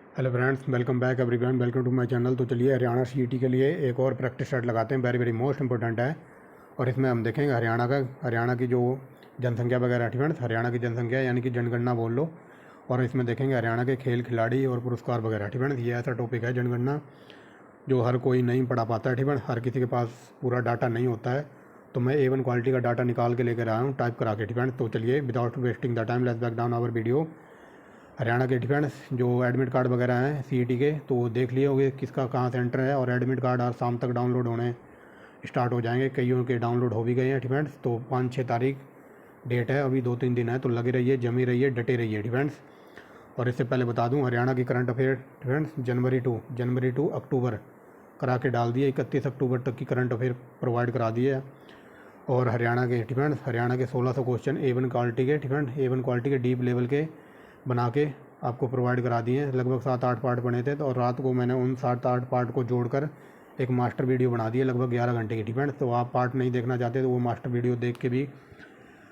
Hello friends, welcome back everyone, welcome to my channel. तो चलिए Haryana CET के लिए एक और प्रैक्टिस सेट लगाते हैं। वेरी वेरी मोस्ट इंपॉर्टेंट है। और इसमें हम देखेंगे हरियाणा की जो जनसंख्या वगैरह है फ्रेंड्स, हरियाणा की जनसंख्या यानी कि जनगणना बोल लो। और इसमें देखेंगे हरियाणा के खेल खिलाड़ी और पुरस्कार वगैरह फ्रेंड्स। ये ऐसा टॉपिक है जनगणना जो हर कोई नहीं पढ़ा पाता है फ्रेंड्स, हर किसी के पास पूरा डाटा नहीं होता है। तो मैं A1 क्वालिटी का डाटा निकाल के लेकर आया हूँ टाइप करा के फ्रेंड्स। तो चलिए without wasting the time let's back down our video. Haryana के डिफेंस जो एडमिट कार्ड वगैरह हैं सीईटी के, तो देख लिए होंगे किसका कहाँ सेंटर है। और एडमिट कार्ड आज शाम तक डाउनलोड होने स्टार्ट हो जाएंगे। कईयों के डाउनलोड हो भी गए हैं डिफेंस। तो 5-6 तारीख डेट है, अभी 2-3 दिन है। तो लगे रहिए, जमी रहिए, डटे रहिए डिफेंस। और इससे पहले बता दूं हरियाणा की current affair defence January to October करा के डाल दिए। 31 अक्टूबर तक की करंट अफेयर प्रोवाइड करा दिए है। और हरियाणा के 1600 क्वेश्चन A1 क्वालिटी के A1 क्वालिटी के डीप लेवल के बना के आपको प्रोवाइड करा दिए हैं। लगभग 7-8 पार्ट बने थे। तो और रात को मैंने उन 7-8 पार्ट को जोड़कर एक मास्टर वीडियो बना दी है लगभग 11 घंटे की तो आप पार्ट नहीं देखना चाहते तो वो मास्टर वीडियो देख के भी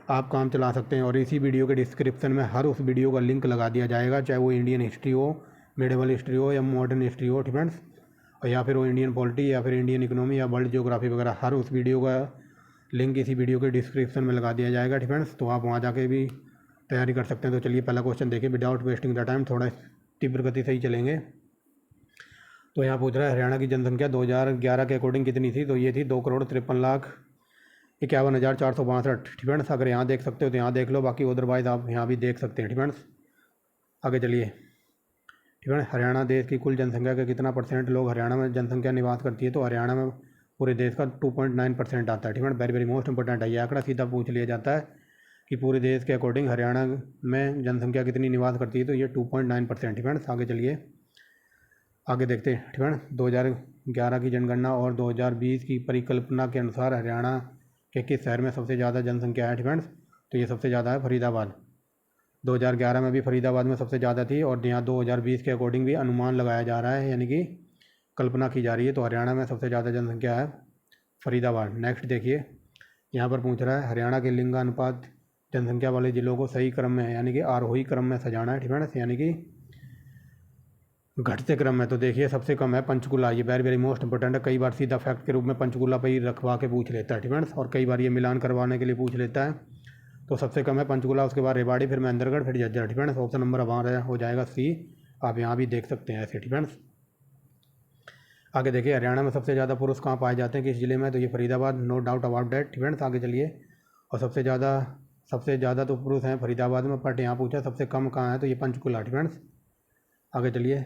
आप काम चला सकते हैं। और इसी वीडियो के डिस्क्रिप्शन में हर उस वीडियो का लिंक लगा दिया जाएगा, चाहे वो इंडियन हिस्ट्री हो, मेडिवल हिस्ट्री हो या मॉडर्न हिस्ट्री हो फ्रेंड्स, और या फिर वो इंडियन पॉलिटी या फिर इंडियन इकोनॉमी या वर्ल्ड जियोग्राफी वगैरह। हर उस वीडियो का लिंक इसी वीडियो के डिस्क्रिप्शन में लगा दिया जाएगा फ्रेंड्स। तो आप वहाँ जाके भी तैयारी कर सकते हैं। तो चलिए पहला क्वेश्चन देखिए विदाउट वेस्टिंग द टाइम, थोड़ा तीव्र गति से ही चलेंगे। तो यहाँ पूछ रहा है हरियाणा की जनसंख्या 2011 के अकॉर्डिंग कितनी थी। तो ये थी 2,53,51,462 फ्रेंड्स। अगर यहाँ देख सकते हो तो यहाँ देख लो, बाकी अदरवाइज आप यहाँ भी देख सकते हैं फ्रेंड्स। आगे चलिए फ्रेंड्स, हरियाणा देश की कुल जनसंख्या के कितना परसेंट लोग हरियाणा में जनसंख्या निवास करती है। तो हरियाणा में पूरे देश का 2.9% आता है friends. Very very most important है। ये आंकड़ा सीधा पूछ लिया जाता है कि पूरे देश के अकॉर्डिंग हरियाणा में जनसंख्या कितनी निवास करती है। तो ये 2.9% फ्रेंड्स। आगे चलिए, आगे देखते हैं फ्रेंड्स। 2011 की जनगणना और 2020 की परिकल्पना के अनुसार हरियाणा के किस शहर में सबसे ज़्यादा जनसंख्या है फ्रेंड्स। तो ये सबसे ज़्यादा है फरीदाबाद। 2011 में भी फरीदाबाद में सबसे ज़्यादा थी और यहाँ 2020 के अकॉर्डिंग भी अनुमान लगाया जा रहा है, यानी कि कल्पना की जा रही है। तो हरियाणा में सबसे ज़्यादा जनसंख्या है फरीदाबाद। नेक्स्ट देखिए, यहाँ पर पूछ रहा है हरियाणा के लिंगानुपात जनसंख्या वाले जिलों को सही क्रम में यानी कि आरोही क्रम में सजाना है फ्रेंड्स, यानी कि घटते क्रम में। तो देखिए सबसे कम है पंचकुला। ये वेरी वेरी मोस्ट इंपॉर्टेंट है। कई बार सीधा फैक्ट के रूप में पंचकुला पर ही रखवा के पूछ लेता है फ्रेंड्स, और कई बार ये मिलान करवाने के लिए पूछ लेता है। तो सबसे कम है पंचकुला, उसके बाद रेवाड़ी, फिर महेंद्रगढ़, फिर झज्जर फ्रेंड्स। ऑप्शन नंबर हमारा हो जाएगा C। आप यहाँ भी देख सकते हैं ऐसे फ्रेंड्स। आगे देखिए, हरियाणा में सबसे ज़्यादा पुरुष कहाँ पाए जाते हैं, किस जिले में। तो ये Faridabad, no doubt about that friends. आगे चलिए, और सबसे ज़्यादा तो पुरुष हैं फरीदाबाद में, बट यहाँ पूछा सबसे कम कहाँ है। तो ये पंचकुला फ्रेंड्स। आगे चलिए,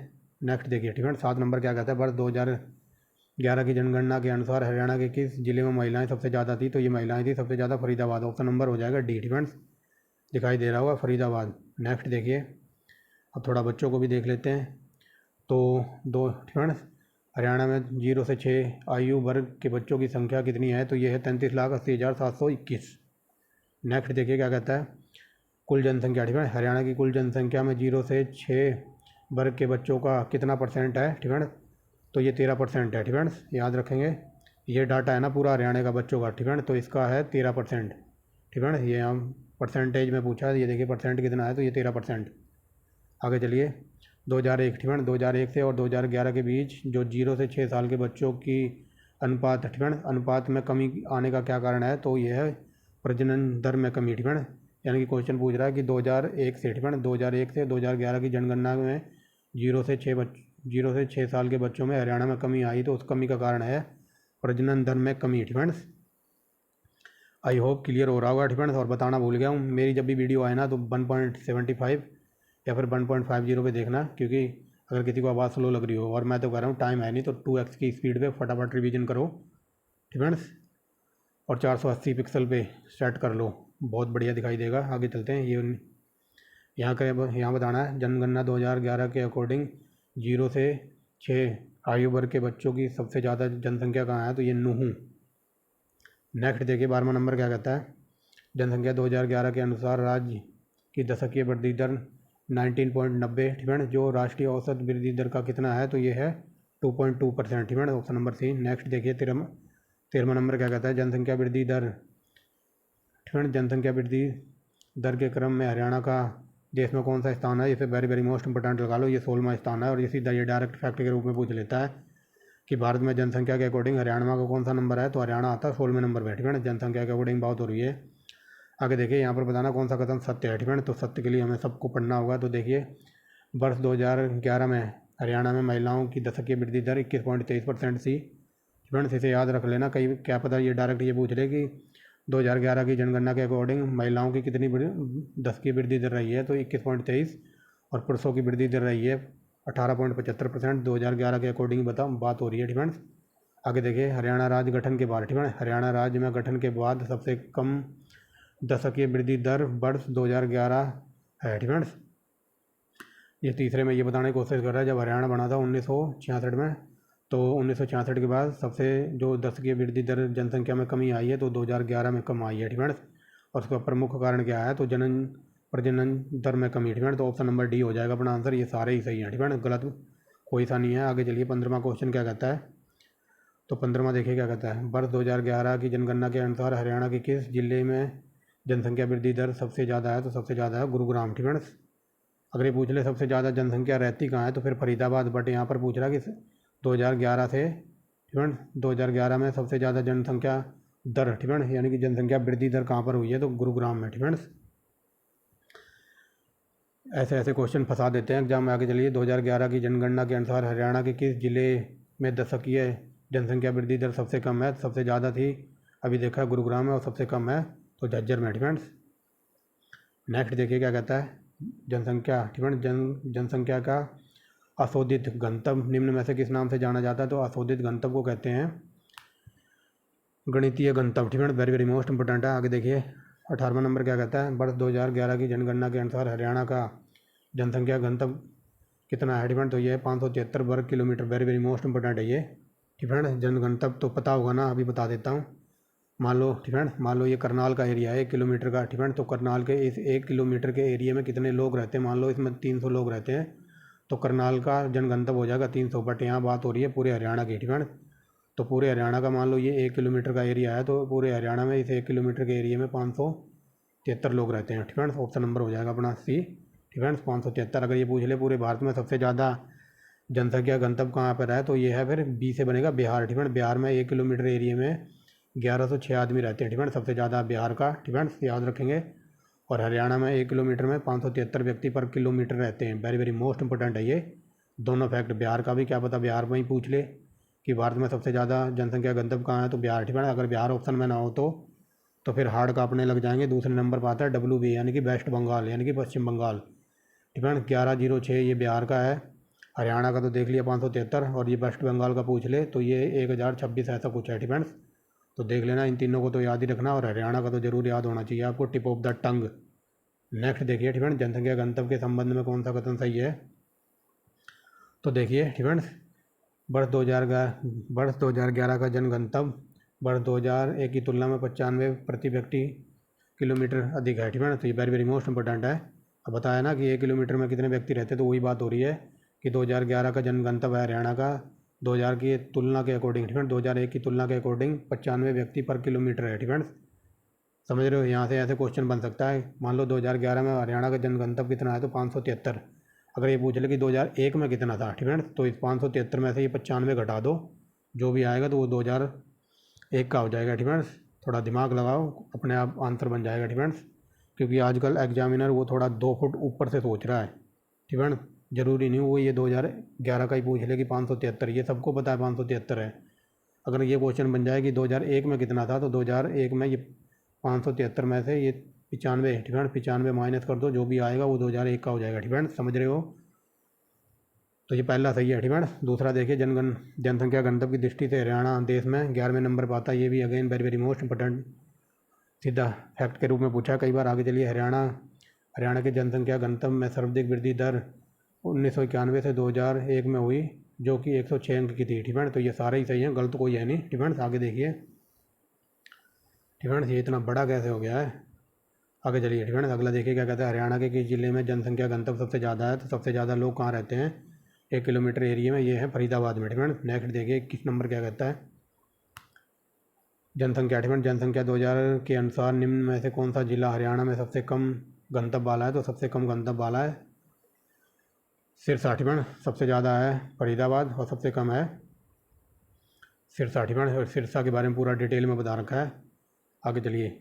नेक्स्ट देखिए फ्रेंड्स। 7 नंबर क्या कहता है, वर्ष 2011 की जनगणना के अनुसार हरियाणा के किस जिले में महिलाएं सबसे ज़्यादा थी। तो ये महिलाएं थी सबसे ज़्यादा फरीदाबाद। ऑप्शन नंबर हो जाएगा D फ्रेंड्स। दिखाई दे रहा होगा फरीदाबाद। नेक्स्ट देखिए, अब थोड़ा बच्चों को भी देख लेते हैं। तो दो फ्रेंड्स, हरियाणा में 0 से 6 आयु वर्ग के बच्चों की संख्या कितनी है। तो ये है 33,80,721। नेक्स्ट देखिए क्या कहता है, कुल जनसंख्या फ्रेंड्स। हरियाणा की कुल जनसंख्या में 0 से 6 वर्ग के बच्चों का कितना परसेंट है फ्रेंड्स। तो ये 13% है फ्रेंड्स, याद रखेंगे। ये डाटा है ना पूरा हरियाणा का बच्चों का फ्रेंड्स, तो इसका है 13% फ्रेंड्स। ये हम परसेंटेज में पूछा है, ये देखिए परसेंट कितना है। तो ये 13%। आगे चलिए, 2001 फ्रेंड्स, 2001 से और 2011 के बीच जो 0 से 6 साल के बच्चों की अनुपात फ्रेंड्स, अनुपात में कमी आने का क्या कारण है। तो ये है प्रजनन दर में कमी फ्रेंड्स। यानी कि क्वेश्चन पूछ रहा है कि 2001 से फ्रेंड्स, 2001 से 2011 की जनगणना में 0 से 6 साल के बच्चों में हरियाणा में कमी आई। तो उस कमी का कारण है प्रजनन दर में कमी फ्रेंड्स। आई होप क्लियर हो रहा होगा फ्रेंड्स। और बताना भूल गया हूँ, मेरी जब भी वीडियो आए ना तो 1.75 या फिर 1.50 पे देखना, क्योंकि अगर किसी को आवाज़ स्लो लग रही हो, और मैं तो कह रहा हूँ टाइम है नहीं, तो 2x की स्पीड पे फटाफट रिवीजन करो फ्रेंड्स। और 480 पिक्सल पे सेट कर लो, बहुत बढ़िया दिखाई देगा। आगे चलते हैं। ये यहाँ बताना है जनगणना 2011 के अकॉर्डिंग 0 से 6 आयु वर्ग के बच्चों की सबसे ज़्यादा जनसंख्या कहाँ है। तो ये नूहू। नेक्स्ट देखिए, 12वां नंबर क्या कहता है, जनसंख्या 2011 के अनुसार राज्य की दशकीय वृद्धि दर 19.90 फ्रेंड्स। जो राष्ट्रीय औसत वृद्धि दर का कितना है। तो ये है 2.2% friends. Option number C। Next देखिए, 13वां नंबर क्या कहता है, जनसंख्या वृद्धि दर फ्रेंड्स, जनसंख्या वृद्धि दर के क्रम में हरियाणा का देश में कौन सा स्थान है, इसे वेरी वेरी मोस्ट इंपॉर्टेंट लगा लो, ये 16वां स्थान है। और ये सीधा ये डायरेक्ट फैक्ट के रूप में पूछ लेता है कि भारत में जनसंख्या के अकॉर्डिंग हरियाणा का कौन सा नंबर है, तो हरियाणा आता है 16वें नंबर पर। ठीक है, जनसंख्या के अकॉर्डिंग बात हो रही है। आगे देखिए यहाँ पर बताना कौन सा कथन सत्य है। ठीक है, तो सत्य के लिए हमें सबको पढ़ना होगा। तो देखिए वर्ष 2011 में हरियाणा में महिलाओं की दशकीय वृद्धि दर 21.23% थी। फ्रेंड्स इसे याद रख लेना, कई क्या पता ये डायरेक्ट ये पूछ ले कि 2011 की जनगणना के अकॉर्डिंग महिलाओं की कितनी दशकीय वृद्धि दर रही है, तो 21.23, और पुरुषों की वृद्धि दर रही है 18.75%। 2011 के अकॉर्डिंग बात हो रही है। फ्रेंड्स आगे देखिए हरियाणा राज्य गठन के बाद, ठीक है, हरियाणा राज्य में गठन के बाद सबसे कम दशकीय वृद्धि दर वर्ष 2011 है। फ्रेंड्स ये तीसरे में ये बताने की कोशिश कर रहा है जब हरियाणा बना था 1966 में, तो 1966 के बाद सबसे जो दशकीय वृद्धि दर जनसंख्या में कमी आई है तो 2011 में कम आई है। ठीक है, और उसका प्रमुख कारण क्या है, तो प्रजनन दर में कमी। ठीक है, तो ऑप्शन नंबर डी हो जाएगा अपना आंसर। ये सारे ही सही हैं। ठीक है, गलत कोई सा नहीं है। आगे चलिए 15वां क्वेश्चन क्या कहता है, तो 15वां देखिए क्या कहता है। वर्ष 2011 की जनगणना के अनुसार हरियाणा के किस जिले में जनसंख्या वृद्धि दर सबसे ज़्यादा है, तो सबसे ज़्यादा है गुरुग्राम। ठीक है, अगर ये पूछ ले सबसे ज़्यादा जनसंख्या रहती कहाँ है, तो फिर फरीदाबाद, बट यहाँ पर पूछ रहा कि 2011 से, ठीक है, 2011 में सबसे ज़्यादा जनसंख्या दर, ठीक है, यानी कि जनसंख्या वृद्धि दर कहाँ पर हुई है, तो गुरुग्राम में। ठीक है, ऐसे ऐसे क्वेश्चन फंसा देते हैं एग्जाम में। आगे चलिए 2011 की जनगणना के अनुसार हरियाणा के किस जिले में दशकीय जनसंख्या वृद्धि दर सबसे कम है, सबसे ज़्यादा थी अभी देखा गुरुग्राम में, और सबसे कम है तो झज्जर में। ठीक है, नेक्स्ट देखिए क्या कहता है। जनसंख्या, ठीक है, जनसंख्या का अशोधित घनत्व निम्न में से किस नाम से जाना जाता है, तो अशोधित घनत्व को कहते हैं गणितीय घनत्व। ठीक है, वेरी वेरी मोस्ट इंपोर्टेंट है। आगे देखिए 18वां नंबर क्या कहता है। वर्ष 2011 की जनगणना के अनुसार हरियाणा का जनसंख्या घनत्व कितना है, ठीक है, तो ये 573 वर्ग kilometre. Very very most important है ये। ठीक है, जनघनत्व तो पता होगा ना, अभी बता देता हूँ। मान लो, ठीक है, मान लो ये करनाल का एरिया है 1 किलोमीटर का। ठीक है, तो करनाल के इस 1 किलोमीटर के एरिया में कितने लोग रहते हैं, मान लो इसमें 300 लोग रहते हैं, तो करनाल का जनघनत्व हो जाएगा 300। बट यहाँ बात हो रही है पूरे हरियाणा की। ठीक है, तो पूरे हरियाणा का मान लो ये 1 किलोमीटर का एरिया है, तो पूरे हरियाणा में इस 1 किलोमीटर के एरिया में 573 लोग रहते हैं। ठीक है, ऑप्शन नंबर हो जाएगा अपना सी। ठीक है, 573। अगर ये पूछ ले पूरे भारत में सबसे ज़्यादा जनसंख्या घनत्व कहाँ पर है, तो ये है फिर बी से बनेगा बिहार। ठीक है, बिहार में 1 किलोमीटर एरिया में 1106 आदमी रहते हैं। ठीक है, सबसे ज़्यादा बिहार का। ठीक है, याद रखेंगे। और हरियाणा में 1 किलोमीटर में 573 व्यक्ति पर किलोमीटर रहते हैं। वेरी वेरी मोस्ट इंपोर्टेंट है ये दोनों फैक्ट। बिहार का भी क्या पता बिहार में ही पूछ ले कि भारत में सबसे ज़्यादा जनसंख्या घनत्व कहाँ है, तो बिहार। ठीक है, अगर बिहार ऑप्शन में ना हो तो फिर हार्ड कांपने लग जाएंगे। दूसरे नंबर पर आता है WB यानी कि वेस्ट बंगाल, यानी कि पश्चिम बंगाल। ठीक है, 1106 ये बिहार का है। हरियाणा का तो देख लिया 573, और ये वेस्ट बंगाल का पूछ ले तो ये 1026 ऐसा कुछ है। ठीक है, तो देख लेना, इन तीनों को तो याद ही रखना, और हरियाणा का तो जरूर याद होना चाहिए आपको, tip of the tongue. Next देखिए, ठीक है, जनसंख्या घनत्व के संबंध में कौन सा कथन सही है, तो देखिए, ठीक है, वर्ष 2011 का जनघनत्व वर्ष 2001 की तुलना में 95 प्रति व्यक्ति किलोमीटर अधिक है। ठीक है, तो ये वेरी वेरी मोस्ट इंपोर्टेंट है। अब बताया ना कि 1 किलोमीटर में कितने व्यक्ति रहते हैं, तो वही बात हो रही है कि 2011 का जनघनत्व है हरियाणा का 2000 की तुलना के अकॉर्डिंग। ठीक है, 2001 की तुलना के अकॉर्डिंग 95 व्यक्ति पर किलोमीटर है। ठीक है, समझ रहे हो, यहाँ से ऐसे क्वेश्चन बन सकता है। मान लो 2011 में हरियाणा का जनघनत्व कितना है, तो 573। अगर ये पूछ ले कि 2001 में कितना था, ठीक है, तो इस 573 में से ये 95 घटा दो, जो भी आएगा तो वो 2001 का हो जाएगा। ठीक है, थोड़ा दिमाग लगाओ, अपने आप आंसर बन जाएगा। ठीक है, क्योंकि आजकल एग्जामिनर वो थोड़ा 2 फुट ऊपर से सोच रहा है। ठीक है, ज़रूरी नहीं वो ये 2011 का ही पूछ ले कि 573, ये सबको पता है 573 है। अगर ये क्वेश्चन बन जाए कि 2001 में कितना था, तो 2001 में ये 573 में से ये 95, ठीक है, 95 माइनस कर दो, जो भी आएगा वो 2001 का हो जाएगा। ठीक है, समझ रहे हो, तो ये पहला सही है। ठीक है, दूसरा देखिए जनसंख्या घनत्व की दृष्टि से हरियाणा देश में 11वें नंबर पर आता है। ये भी again very very most important सीधा फैक्ट के रूप में पूछा कई बार। आगे चलिए हरियाणा की जनसंख्या घनत्व में सर्वाधिक वृद्धि दर 1991 से 2001 में हुई, जो कि 106 अंक की थी। ठीक है, तो ये सारे ही सही हैं, गलत कोई है नहीं। ठीक है, आगे देखिए, ठीक है, ये इतना बड़ा कैसे हो गया है। आगे चलिए, ठीक है, अगला देखिए क्या कहता है। हरियाणा के किस जिले में जनसंख्या घनत्व सबसे ज़्यादा है, तो सबसे ज़्यादा लोग कहाँ रहते हैं 1 किलोमीटर एरिया में, ये है फरीदाबाद में। ठीक है, नेक्स्ट देखिए 21 नंबर क्या कहता है। जनसंख्या, ठीक है, जनसंख्या 2000 के अनुसार निम्न में से कौन सा जिला हरियाणा में सबसे कम गंतव्य वाला है तो सबसे कम गंतव्य वाला है सिरसा, ठीक है। सबसे ज़्यादा है फरीदाबाद और सबसे कम है सिरसा, ठीक है। और सिरसा के बारे में पूरा डिटेल में बता रखा है। आगे चलिए,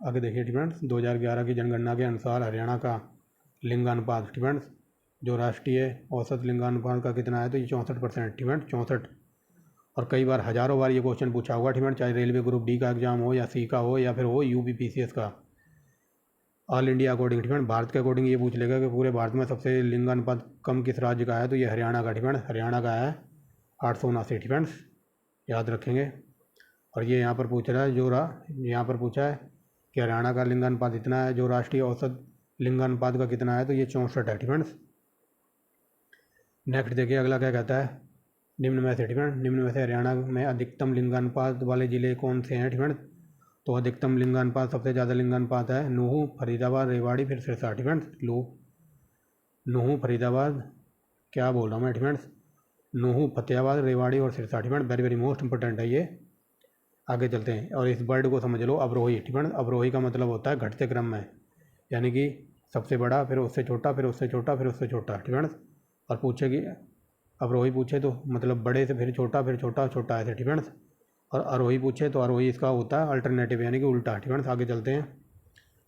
आगे देखिए फ्रेंड्स। 2011 की जनगणना के अनुसार हरियाणा का लिंगानुपात, फ्रेंड्स, जो राष्ट्रीय औसत लिंगानुपात का कितना है तो ये 64%, ठीक है, 64। और कई बार हज़ारों बार ये क्वेश्चन पूछा हुआ, ठीक है, चाहे रेलवे ग्रुप डी का एग्जाम हो या सी का हो या फिर हो यूपीपीसीएस का। ऑल इंडिया अकॉर्डिंग, ठीक है, भारत के अकॉर्डिंग ये पूछ लेगा कि पूरे भारत में सबसे लिंगानुपात कम किस राज्य का है तो ये हरियाणा का, ठीक है, हरियाणा का है 879, ठीक है, याद रखेंगे। और ये यहाँ पर पूछ रहा है यहाँ पर पूछा है कि हरियाणा का लिंगानुपात इतना है, जो राष्ट्रीय औसत लिंगानुपात का कितना है तो ये 64 है, ठीक है। नेक्स्ट देखिए अगला क्या कहता है, निम्न में से, ठीक है, निम्न में से हरियाणा में अधिकतम लिंगानुपात वाले ज़िले कौन से हैं, ठीक है। तो अधिकतम लिंगानुपात, सबसे ज़्यादा लिंगानुपात है नूहू, फरीदाबाद, रेवाड़ी, फिर सिरसा, ठीक है। नूहू, फरीदाबाद, क्या बोल रहा हूँ मैं, ठीक है, नूहू, फतेहाबाद, रेवाड़ी और सिरसा, ठीक है। वेरी वेरी मोस्ट इंपॉर्टेंट है ये। आगे चलते हैं और इस वर्ड को समझ लो, अवरोही, ठीक है। अवरोही का मतलब होता है घटते क्रम में, यानी कि सबसे बड़ा, फिर उससे छोटा, फिर उससे छोटा, फिर उससे छोटा, ठीक है। और पूछे कि अवरोही पूछे तो मतलब बड़े से फिर छोटा, फिर छोटा, छोटा ऐसे, ठीक है। और आरोही पूछे तो आरोही इसका होता है अल्टरनेटिव, यानी कि उल्टा, ठीक है। आगे चलते हैं।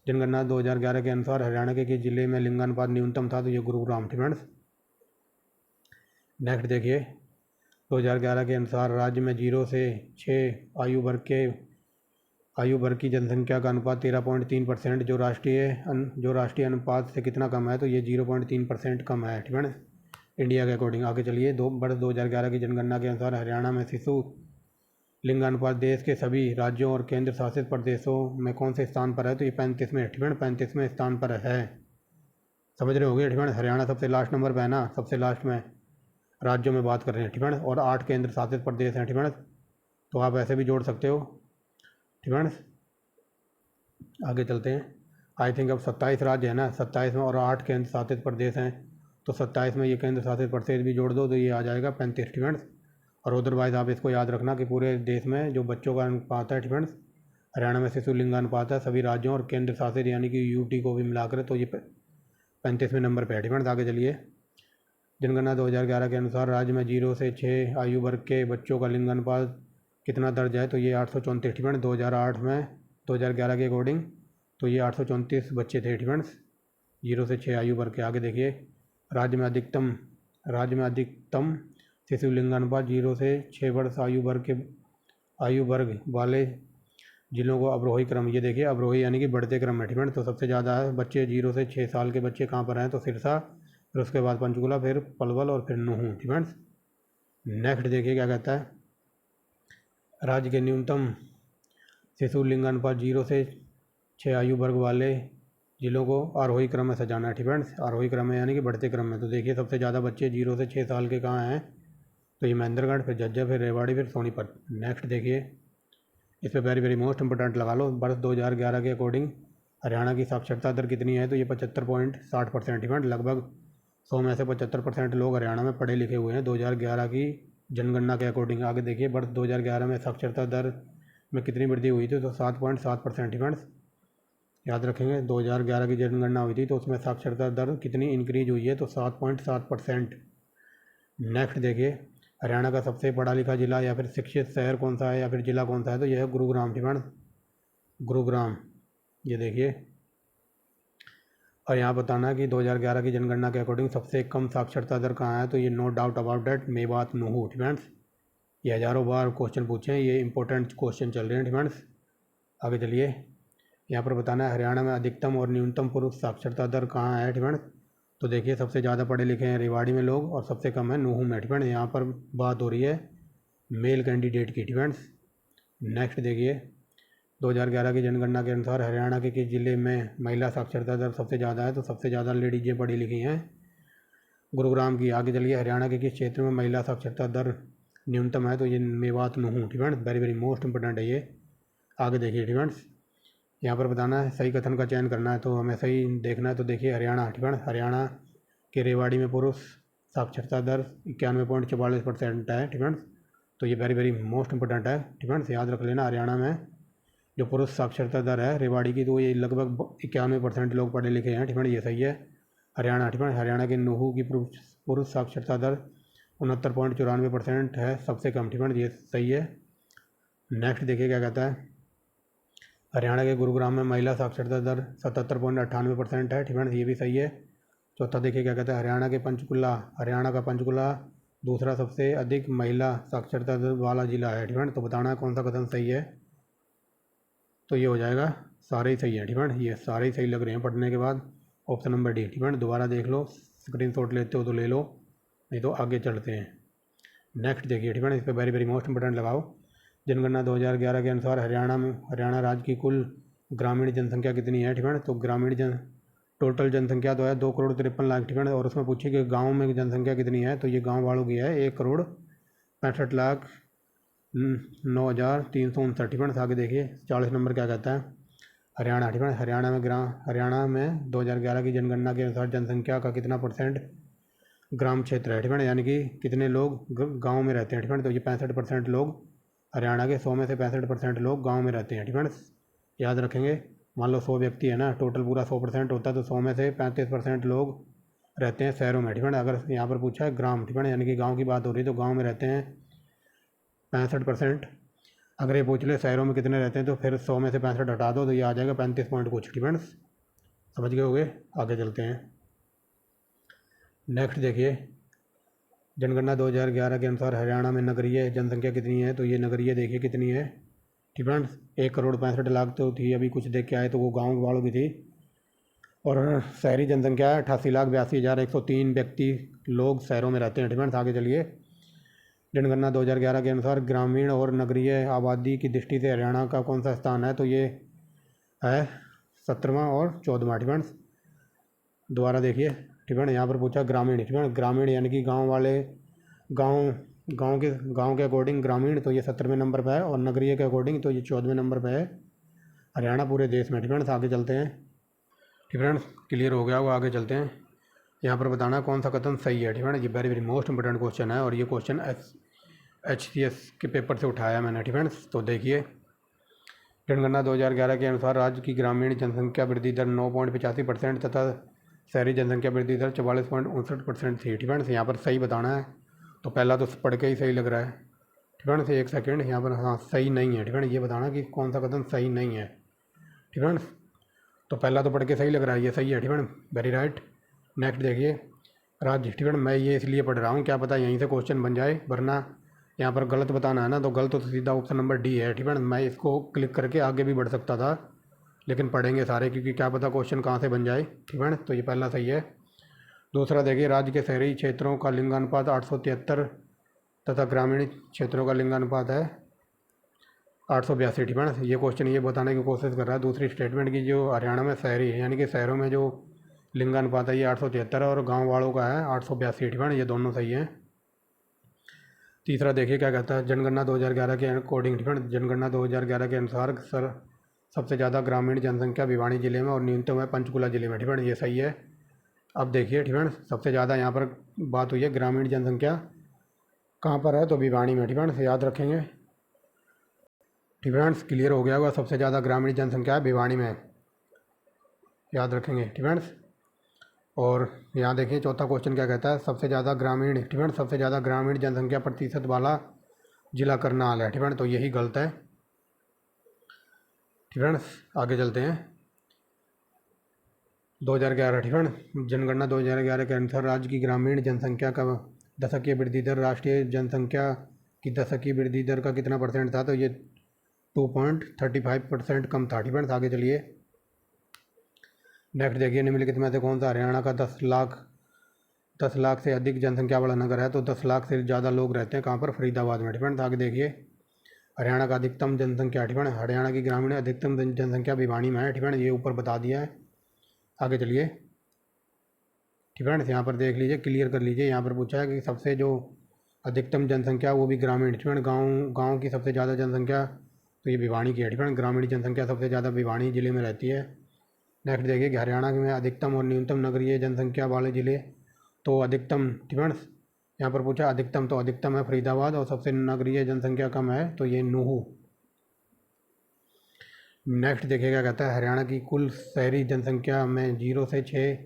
जनगणना 2011 के अनुसार हरियाणा के किस जिले में लिंगानुपात न्यूनतम था तो ये गुरुग्राम, ठीक है। नेक्स्ट देखिए, 2011 के अनुसार राज्य में 0 से 6 आयु वर्ग की जनसंख्या का अनुपात 13.3%, जो राष्ट्रीय अनुपात से कितना कम है तो ये 0.3% कम है, ठीक है, इंडिया के अकॉर्डिंग। आगे चलिए, 2011 की जनगणना के अनुसार हरियाणा में शिशु लिंगानुपात देश के सभी राज्यों और केंद्र शासित प्रदेशों में कौन से स्थान पर है तो ये 35वें, ठीक है, 35वें स्थान पर है। समझ रहे होंगे, ठीक है। हरियाणा सबसे लास्ट नंबर पर है ना, सबसे लास्ट में राज्यों में बात कर रहे हैं, ठीक है। और 8 केंद्र शासित प्रदेश हैं, ठीक है। तो आप ऐसे भी जोड़ सकते हो, ठीक है। आगे चलते हैं। आई थिंक अब 27 राज्य है ना, 27 में और 8 केंद्र शासित प्रदेश हैं तो 27 में ये केंद्र शासित प्रदेश भी जोड़ दो तो ये आ जाएगा 35, ठीक है। और अदरवाइज आप इसको याद रखना कि पूरे देश में जो बच्चों का अनुपात है, ठीक है, हरियाणा में शिशु लिंगानुपात है सभी राज्यों और केंद्र शासित यानी कि यूटी को भी मिलाकर तो ये 35वें नंबर पर है, ठीक है। आगे चलिए, जनगणना 2011 के अनुसार राज्य में 0 से 6 आयु वर्ग के बच्चों का लिंगानुपात कितना दर्ज है तो ये 834, ठीक है। 2011 के अकॉर्डिंग तो ये 834 बच्चे थे, ठीक है, 0 से 6 आयु वर्ग के। आगे देखिए, राज्य में अधिकतम शिशु लिंगानुपात 0 से 6 वर्ष आयु वर्ग वाले जिलों को अवरोही क्रम, ये देखिए अवरोही यानी कि बढ़ते क्रम में, ठीक है। तो सबसे ज़्यादा है बच्चे 0 से 6 साल के बच्चे कहाँ पर हैं तो सिरसा, फिर उसके बाद पंचकुला, फिर पलवल और फिर नूहू, ठीक है। नेक्स्ट देखिए क्या कहता है, राज्य के न्यूनतम शिशु लिंगानुपात 0 से 6 आयु वर्ग वाले जिलों को आरोही क्रम में सजाना है, ठीक है। आरोही क्रम में यानी कि बढ़ते क्रम में। तो देखिए सबसे ज़्यादा बच्चे 0 से 6 साल के कहाँ हैं तो ये महेंद्रगढ़, फिर झज्जर, फिर रेवाड़ी, फिर सोनीपत। नेक्स्ट देखिए, इस पर वेरी वेरी मोस्ट इंपॉर्टेंट लगा लो। वर्ष 2011 के अकॉर्डिंग हरियाणा की साक्षरता दर कितनी है तो ये 75.60%, ठीक है। लगभग 100 में से 75% लोग हरियाणा में पढ़े लिखे हुए हैं 2011 की जनगणना के अकॉर्डिंग। आगे देखिए, वर्ष 2011 में साक्षरता दर में कितनी वृद्धि हुई थी तो 7.7%, ठीक है। याद रखेंगे, 2011 की जनगणना हुई थी तो उसमें साक्षरता दर कितनी इंक्रीज हुई है तो 7.7%। नेक्स्ट देखिए, हरियाणा का सबसे पढ़ा लिखा जिला या फिर शिक्षित शहर कौन सा है या फिर जिला कौन सा है तो यह है गुरुग्राम, ठीक है, गुरुग्राम, ये देखिए। और यहाँ बताना कि 2011 की जनगणना के अकॉर्डिंग सबसे कम साक्षरता दर कहाँ है तो ये no doubt about that Mewat Nuh, ठीक है। ये हज़ारों बार क्वेश्चन पूछे हैं, ये इंपॉर्टेंट क्वेश्चन चल रहे हैं, ठीक है। आगे चलिए, यहाँ पर बताना है हरियाणा में अधिकतम और न्यूनतम पुरुष साक्षरता दर कहाँ है, ठीक है। तो देखिए सबसे ज़्यादा पढ़े लिखे हैं रेवाड़ी में लोग और सबसे कम है नूहू में, ठीक है। यहाँ पर बात हो रही है मेल कैंडिडेट की, ठीक है। नेक्स्ट देखिए, 2011 की जनगणना के अनुसार हरियाणा के किस जिले में महिला साक्षरता दर सबसे ज़्यादा है तो सबसे ज़्यादा लेडीजें पढ़ी लिखी हैं गुरुग्राम की। आगे चलिए, हरियाणा के किस क्षेत्र में महिला साक्षरता दर न्यूनतम है तो ये मेवात नूहू, ठीक है। वेरी वेरी मोस्ट इंपॉर्टेंट है ये। आगे देखिए, ठीक है, यहाँ पर बताना है सही कथन का चयन करना है तो हमें सही देखना है। तो देखिए हरियाणा, ठीक है, हरियाणा के रेवाड़ी में पुरुष साक्षरता दर 91.44% है, ठीक है। तो ये वेरी वेरी मोस्ट इंपॉर्टेंट है, ठीक है, याद रख लेना। हरियाणा में जो पुरुष साक्षरता दर है रेवाड़ी की, तो ये लगभग 91% लोग पढ़े लिखे हैं, ठीक है, ये सही है। हरियाणा, ठीक है, हरियाणा के नूहू की पुरुष साक्षरता दर 69.94% है, सबसे कम, ठीक है, ये सही है। नेक्स्ट देखिए क्या कहता है। हरियाणा के गुरुग्राम में महिला साक्षरता दर 77.98% है, ठीक है, ये भी सही है। चौथा देखिए क्या कहता है। हरियाणा का पंचकुला दूसरा सबसे अधिक महिला साक्षरता दर वाला जिला है, ठीक है, तो बताना है कौन सा कथन सही है। तो ये हो जाएगा सारे ही सही है, ठीक है, ये सारे ही सही लग रहे हैं पढ़ने के बाद। ऑप्शन नंबर डी, ठीक है, दोबारा देख लो, स्क्रीनशॉट लेते हो तो ले लो, नहीं तो आगे चलते हैं। नेक्स्ट देखिए, ठीक है, इस पर वेरी वेरी मोस्ट इंपोर्टेंट लगाओ। जनगणना 2011 के अनुसार हरियाणा राज्य की कुल ग्रामीण जनसंख्या कितनी है, ठीक है, तो टोटल जनसंख्या तो है 2,53,00,000, ठीक है, और उसमें पूछी कि गाँव में जनसंख्या कितनी है, तो ये गाँव वालों की है 1,65,09,359, ठीक है। आगे देखिए 40 नंबर क्या कहता है। हरियाणा, ठीक है, हरियाणा में 2011 की जनगणना के अनुसार जनसंख्या का कितना % ग्राम क्षेत्र है, ठीक है, यानी कि कितने लोग गांव में रहते हैं, ठीक है, तो ये 65% लोग हरियाणा के 100 में से 65% लोग गांव में रहते हैं, ठीक है, याद रखेंगे। मान लो 100 व्यक्ति है ना, टोटल पूरा 100% होता है, तो 100 में से 35% लोग रहते हैं शहरों में, ठीक है। अगर यहाँ पर पूछा है ग्राम, ठीक है, यानी कि गाँव की बात हो रही है, तो गाँव में रहते हैं 65%। अगर ये पूछ ले शहरों में कितने रहते हैं, तो फिर 100 में से 65 हटा दो, तो ये आ जाएगा 35 पॉइंट कुछ, ठीक है, समझ गए होगे। आगे चलते हैं। नेक्स्ट देखिए, जनगणना 2011 के अनुसार हरियाणा में नगरीय जनसंख्या कितनी है, तो ये नगरीय देखिए कितनी है, ठीक है, 1,65,00,000 तो थी, अभी कुछ देख के आए तो वो गाँव वालों की थी। और शहरी जनसंख्या है 88,82,103 व्यक्ति लोग शहरों में रहते हैं, ठीक है। आगे चलिए। जनगणना 2011 के अनुसार ग्रामीण और नगरीय आबादी की दृष्टि से हरियाणा का कौन सा स्थान है, तो ये है 17वां और 14वां, ठीक है। दोबारा देखिए, ठीक है, यहाँ पर पूछा ग्रामीण, ठीक है, ग्रामीण यानी कि गांव वाले, गांव के अकॉर्डिंग ग्रामीण, तो ये 17वें नंबर पर है, और नगरीय के अकॉर्डिंग तो ये 14वें नंबर पर है हरियाणा पूरे देश में, ठीक है। आगे चलते हैं, ठीक है, क्लियर हो गया वो, आगे चलते हैं। यहाँ पर बताना कौन सा कथन सही है, ठीक है, ये very very most important question है, और ये क्वेश्चन HCS के पेपर से उठाया मैंने, ठीक है। तो देखिए, जनगणना 2011 के अनुसार राज्य की ग्रामीण जनसंख्या वृद्धि दर 9.85% तथा शहरी जनसंख्या वृद्धि दर 44.59% थी, ठीक है। यहाँ पर सही बताना है, तो पहला तो पढ़ के ही सही लग रहा है, ठीक है, एक सेकेंड, यहाँ पर हाँ सही नहीं है, ठीक है, ये बताना कि कौन सा कथन सही नहीं है, ठीक है। तो पहला तो पढ़ के सही लग रहा है, ये सही है, ठीक है, वेरी राइट। नेक्स्ट देखिए, राज्य, ठीक है, मैं ये इसलिए पढ़ रहा हूँ, क्या पता यहीं से क्वेश्चन बन जाए, वरना यहाँ पर गलत बताना है ना, तो गलत तो सीधा ऑप्शन नंबर डी है, ठीक है। मैं इसको क्लिक करके आगे भी बढ़ सकता था, लेकिन पढ़ेंगे सारे, क्योंकि क्या पता क्वेश्चन कहाँ से बन जाए, ठीक है। तो ये पहला सही है। दूसरा देखिए, राज्य के शहरी क्षेत्रों का लिंगानुपात 873 तथा ग्रामीण क्षेत्रों का लिंगानुपात है 882, ठीक है। ये क्वेश्चन ये बताने की कोशिश कर रहा है दूसरी स्टेटमेंट की, जो हरियाणा में शहरी है यानी कि शहरों में जो लिंगानुपात है ये 873 है, और गाँव वालों का है 882, ठीक है, ये दोनों सही हैं। तीसरा देखिए क्या कहता है। जनगणना 2011 के अकॉर्डिंग, ठीक है, जनगणना 2011 के अनुसार सबसे ज़्यादा ग्रामीण जनसंख्या भिवानी जिले में और न्यूनतम है पंचकुला जिले में, ठीक है, ये सही है। अब देखिए, ठीक है, सबसे ज़्यादा यहाँ पर बात हुई है ग्रामीण जनसंख्या कहाँ पर है, तो भिवानी में, ठीक है, याद रखेंगे, ठीक है, क्लियर हो गया होगा। सबसे ज़्यादा ग्रामीण जनसंख्या है भिवानी में, याद रखेंगे, ठीक है। और यहाँ देखिए चौथा क्वेश्चन क्या कहता है, सबसे ज़्यादा ग्रामीण, ठीक है, सबसे ज़्यादा ग्रामीण जनसंख्या प्रतिशत वाला जिला करनाल है, ठीक है, तो यही गलत है, ठीक है। आगे चलते हैं। 2011, ठीक है, जनगणना 2011 के अनुसार राज्य की ग्रामीण जनसंख्या का दशकीय वृद्धि दर राष्ट्रीय जनसंख्या की दशकीय वृद्धि दर का कितना % था, तो ये 2.35% कम था, ठीक है। आगे चलिए। नेक्स्ट देखिए, निम्नलिखित में से कौन सा हरियाणा का 10 लाख से अधिक जनसंख्या वाला नगर है, तो 10 लाख से ज़्यादा लोग रहते हैं कहाँ पर, फरीदाबाद में, ठीक है। आगे देखिए, हरियाणा का अधिकतम जनसंख्या, ठीक है, हरियाणा की ग्रामीण अधिकतम जनसंख्या भिवानी में है, ठीक है, ये ऊपर बता दिया है। आगे चलिए, ठीक है, यहाँ पर देख लीजिए, क्लियर कर लीजिए। यहाँ पर पूछा है कि सबसे जो अधिकतम जनसंख्या वो भी ग्रामीण, ठीक है, गाँव की सबसे ज़्यादा जनसंख्या तो ये भिवानी की है, ठीक है, ग्रामीण जनसंख्या सबसे ज़्यादा भिवानी जिले में रहती है। नेक्स्ट देखिए कि हरियाणा में अधिकतम और न्यूनतम नगरीय जनसंख्या वाले ज़िले, तो अधिकतम, ठीक है, यहाँ पर पूछा अधिकतम, तो अधिकतम है फरीदाबाद, और सबसे नगरीय जनसंख्या कम है तो ये नूहू, नेक्स्ट देखिए क्या कहता है, हरियाणा की कुल शहरी जनसंख्या में 0 से 6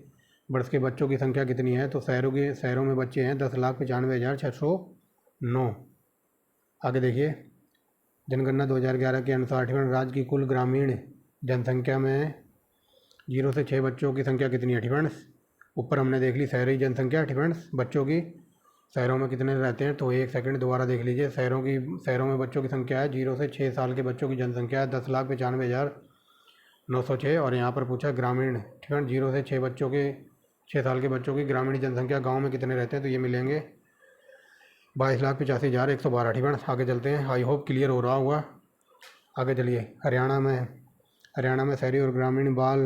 वर्ष के बच्चों की संख्या कितनी है। तो शहरों में बच्चे हैं 10,95,609। आगे देखिए, जनगणना 2011 के अनुसार ठिकाना राज्य की कुल ग्रामीण जनसंख्या में 0 से 6 बच्चों की संख्या कितनी है। ठिकाना ऊपर हमने देख ली शहरी जनसंख्या, ठिकाना बच्चों की शहरों में कितने रहते हैं। तो एक सेकंड दोबारा देख लीजिए, शहरों में बच्चों की संख्या है 0 से 6 साल के बच्चों की जनसंख्या है 10,95,906। और यहाँ पर पूछा ग्रामीण, ठीक है, 0 से 6 साल के बच्चों की ग्रामीण जनसंख्या गांव में कितने रहते हैं। तो ये मिलेंगे 22,85,112। ठीक है, आगे चलते हैं। आई होप क्लियर हो रहा होगा। आगे चलिए, हरियाणा में शहरी और ग्रामीण बाल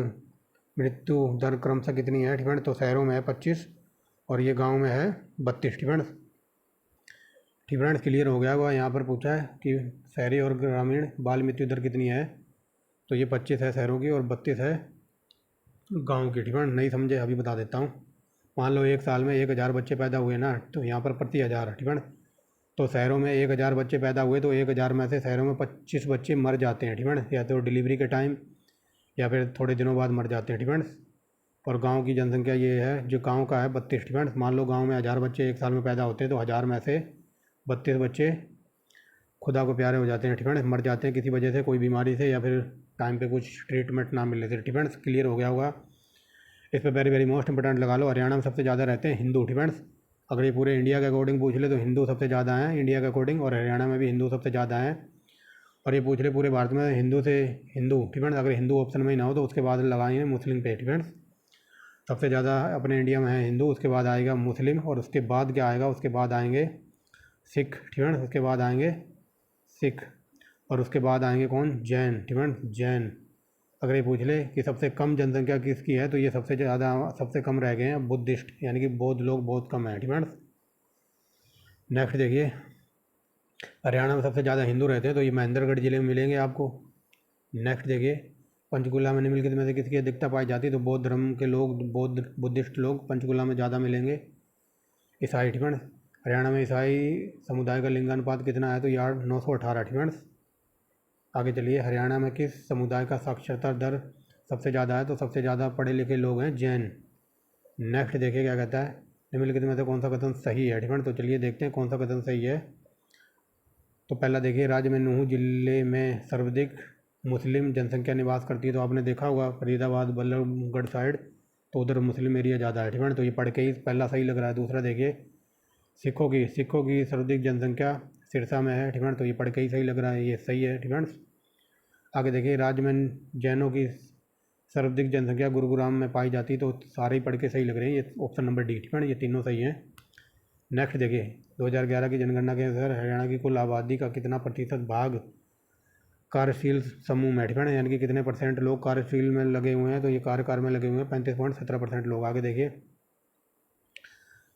मृत्यु दर क्रमशः कितनी है। ठीक है, तो शहरों में है 25 और ये गांव में है 32। ठीक है, क्लियर हो गया हुआ। यहाँ पर पूछा है कि शहरी और ग्रामीण बाल मृत्यु दर कितनी है। तो ये 25 है शहरों की और 32 है गांव की। ठीक है, नहीं समझे अभी बता देता हूँ। मान लो एक साल में 1,000 बच्चे पैदा हुए ना, तो यहाँ पर प्रति हज़ार। ठीक है, तो शहरों में 1,000 बच्चे पैदा हुए तो 1,000 में से शहरों में 25 बच्चे मर जाते हैं। ठीक है, या तो डिलीवरी के टाइम या फिर थोड़े दिनों बाद मर जाते हैं। ठीक है, और गांव की जनसंख्या ये है, जो गांव का है 32। ठीक है, मान लो गांव में 1,000 बच्चे एक साल में पैदा होते हैं तो 1,000 में से 32 बच्चे खुदा को प्यारे हो जाते हैं। ठीक है, मर जाते हैं किसी वजह से, कोई बीमारी से या फिर टाइम पे कुछ ट्रीटमेंट ना मिलने से। ठीक है, क्लियर हो गया होगा। इस पर वेरी मोस्ट इंपॉर्टेंट लगा लो, हरियाणा में सबसे ज़्यादा रहते हैं हिंदू। ठीक है, अगर ये पूरे इंडिया के अकॉर्डिंग पूछ ले तो हिंदू सबसे ज़्यादा हैं इंडिया के अकॉर्डिंग, और हरियाणा में भी हिंदू सबसे ज़्यादा हैं। और ये पूछ ले पूरे भारत में हिंदू से हिंदू। ठीक है, अगर हिंदू ऑप्शन में ही ना हो तो उसके बाद लगाएंगे मुस्लिम पे। ठीक है, सबसे ज़्यादा अपने इंडिया में है हिंदू, उसके बाद आएगा मुस्लिम, और उसके बाद क्या आएगा, उसके बाद आएंगे सिख। ठीक है, उसके बाद आएंगे सिख, और उसके बाद आएंगे कौन, जैन। ठीक है, जैन। अगर ये पूछ ले कि सबसे कम जनसंख्या किसकी है, तो ये सबसे कम रह गए हैं बुद्धिस्ट, यानी कि बौद्ध लोग बहुत कम हैं। ठीक है, नेक्स्ट देखिए, हरियाणा में सबसे ज़्यादा हिंदू रहते हैं तो ये महेंद्रगढ़ जिले में मिलेंगे आपको। नेक्स्ट देखिए, पंचकुला में निम्नलिखित में से किसकी अधिकता पाई जाती है। तो बौद्ध धर्म के लोग, बुद्धिस्ट लोग पंचकुला में ज़्यादा मिलेंगे। ईसाई। ठीक है, हरियाणा में ईसाई समुदाय का लिंगानुपात कितना है। तो यार 918। ठीक है, आगे चलिए, हरियाणा में किस समुदाय का साक्षरता दर सबसे ज़्यादा है। तो सबसे ज़्यादा पढ़े लिखे लोग हैं जैन। नेक्स्ट देखिए क्या कहता है, निम्नलिखित में से कौन सा कथन सही है। ठीक है, तो चलिए देखते हैं कौन सा कथन सही है। तो पहला देखिए, राज्य में नूंह जिले में सर्वाधिक मुस्लिम जनसंख्या निवास करती है। तो आपने देखा होगा फरीदाबाद बल्लभगढ़ साइड, तो उधर मुस्लिम एरिया ज़्यादा है। ठीक है, तो ये पढ़ के ही पहला सही लग रहा है। दूसरा देखिए, सिखों की सर्वाधिक जनसंख्या सिरसा में है। ठीक है, तो ये पढ़ के ही सही लग रहा है, ये सही है। ठीक है, आगे देखिए, राज्य में जैनों की सर्वाधिक जनसंख्या गुरुग्राम में पाई जाती है। तो सारे ही पढ़ के सही लग रहे हैं, ये ऑप्शन नंबर डी। ठीक है, ये तीनों सही हैं। नेक्स्ट देखिए, 2011 की जनगणना के अनुसार हरियाणा की कुल आबादी का कितना प्रतिशत भाग कार्यशील समूह में। ठीक है, यानी कि कितने परसेंट लोग कार्यशील में लगे हुए हैं। तो ये कार्य में लगे हुए हैं 35.17% लोग। आगे देखिए,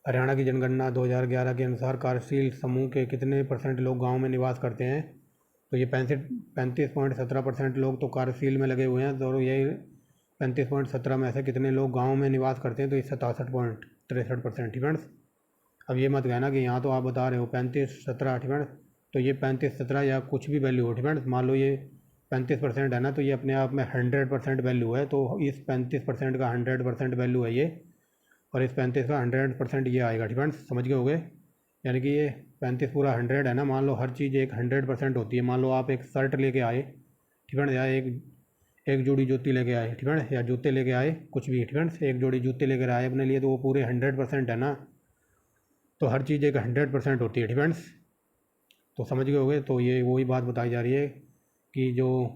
हरियाणा की जनगणना 2011 के अनुसार कार्यशील समूह के कितने परसेंट लोग गाँव में निवास करते हैं। तो ये 35.17% लोग तो कार्यशील में लगे हुए हैं। तो यही 35.17 में से कितने लोग गांव में निवास करते हैं। तो ये 67.63%। ठीक है, अब ये मत कहना कि यहाँ तो आप बता रहे हो 35-17। ठीक है, तो ये 35-17 या कुछ भी वैल्यू हो। ठीक है, मान लो ये 35% है ना, तो ये अपने आप में 100% वैल्यू है। तो इस 35% का 100% वैल्यू है ये, और इस 35 का 100% ये आएगा। ठीक है, समझ गए होगे। यानी कि ये 35 पूरा 100 है ना। मान लो हर चीज़ एक 100% होती है। मान लो आप एक शर्ट लेके आए, ठीक है, या एक जोड़ी जूती लेके आए। ठीक है, या जूते लेके आए, कुछ भी। ठीक है, एक जोड़ी जूते लेकर आए अपने लिए, तो वो पूरे 100% है ना। तो हर चीज़ एक 100% होती है। ठीक है, तो समझ गए होगे। तो ये वही बात बताई जा रही है कि जो,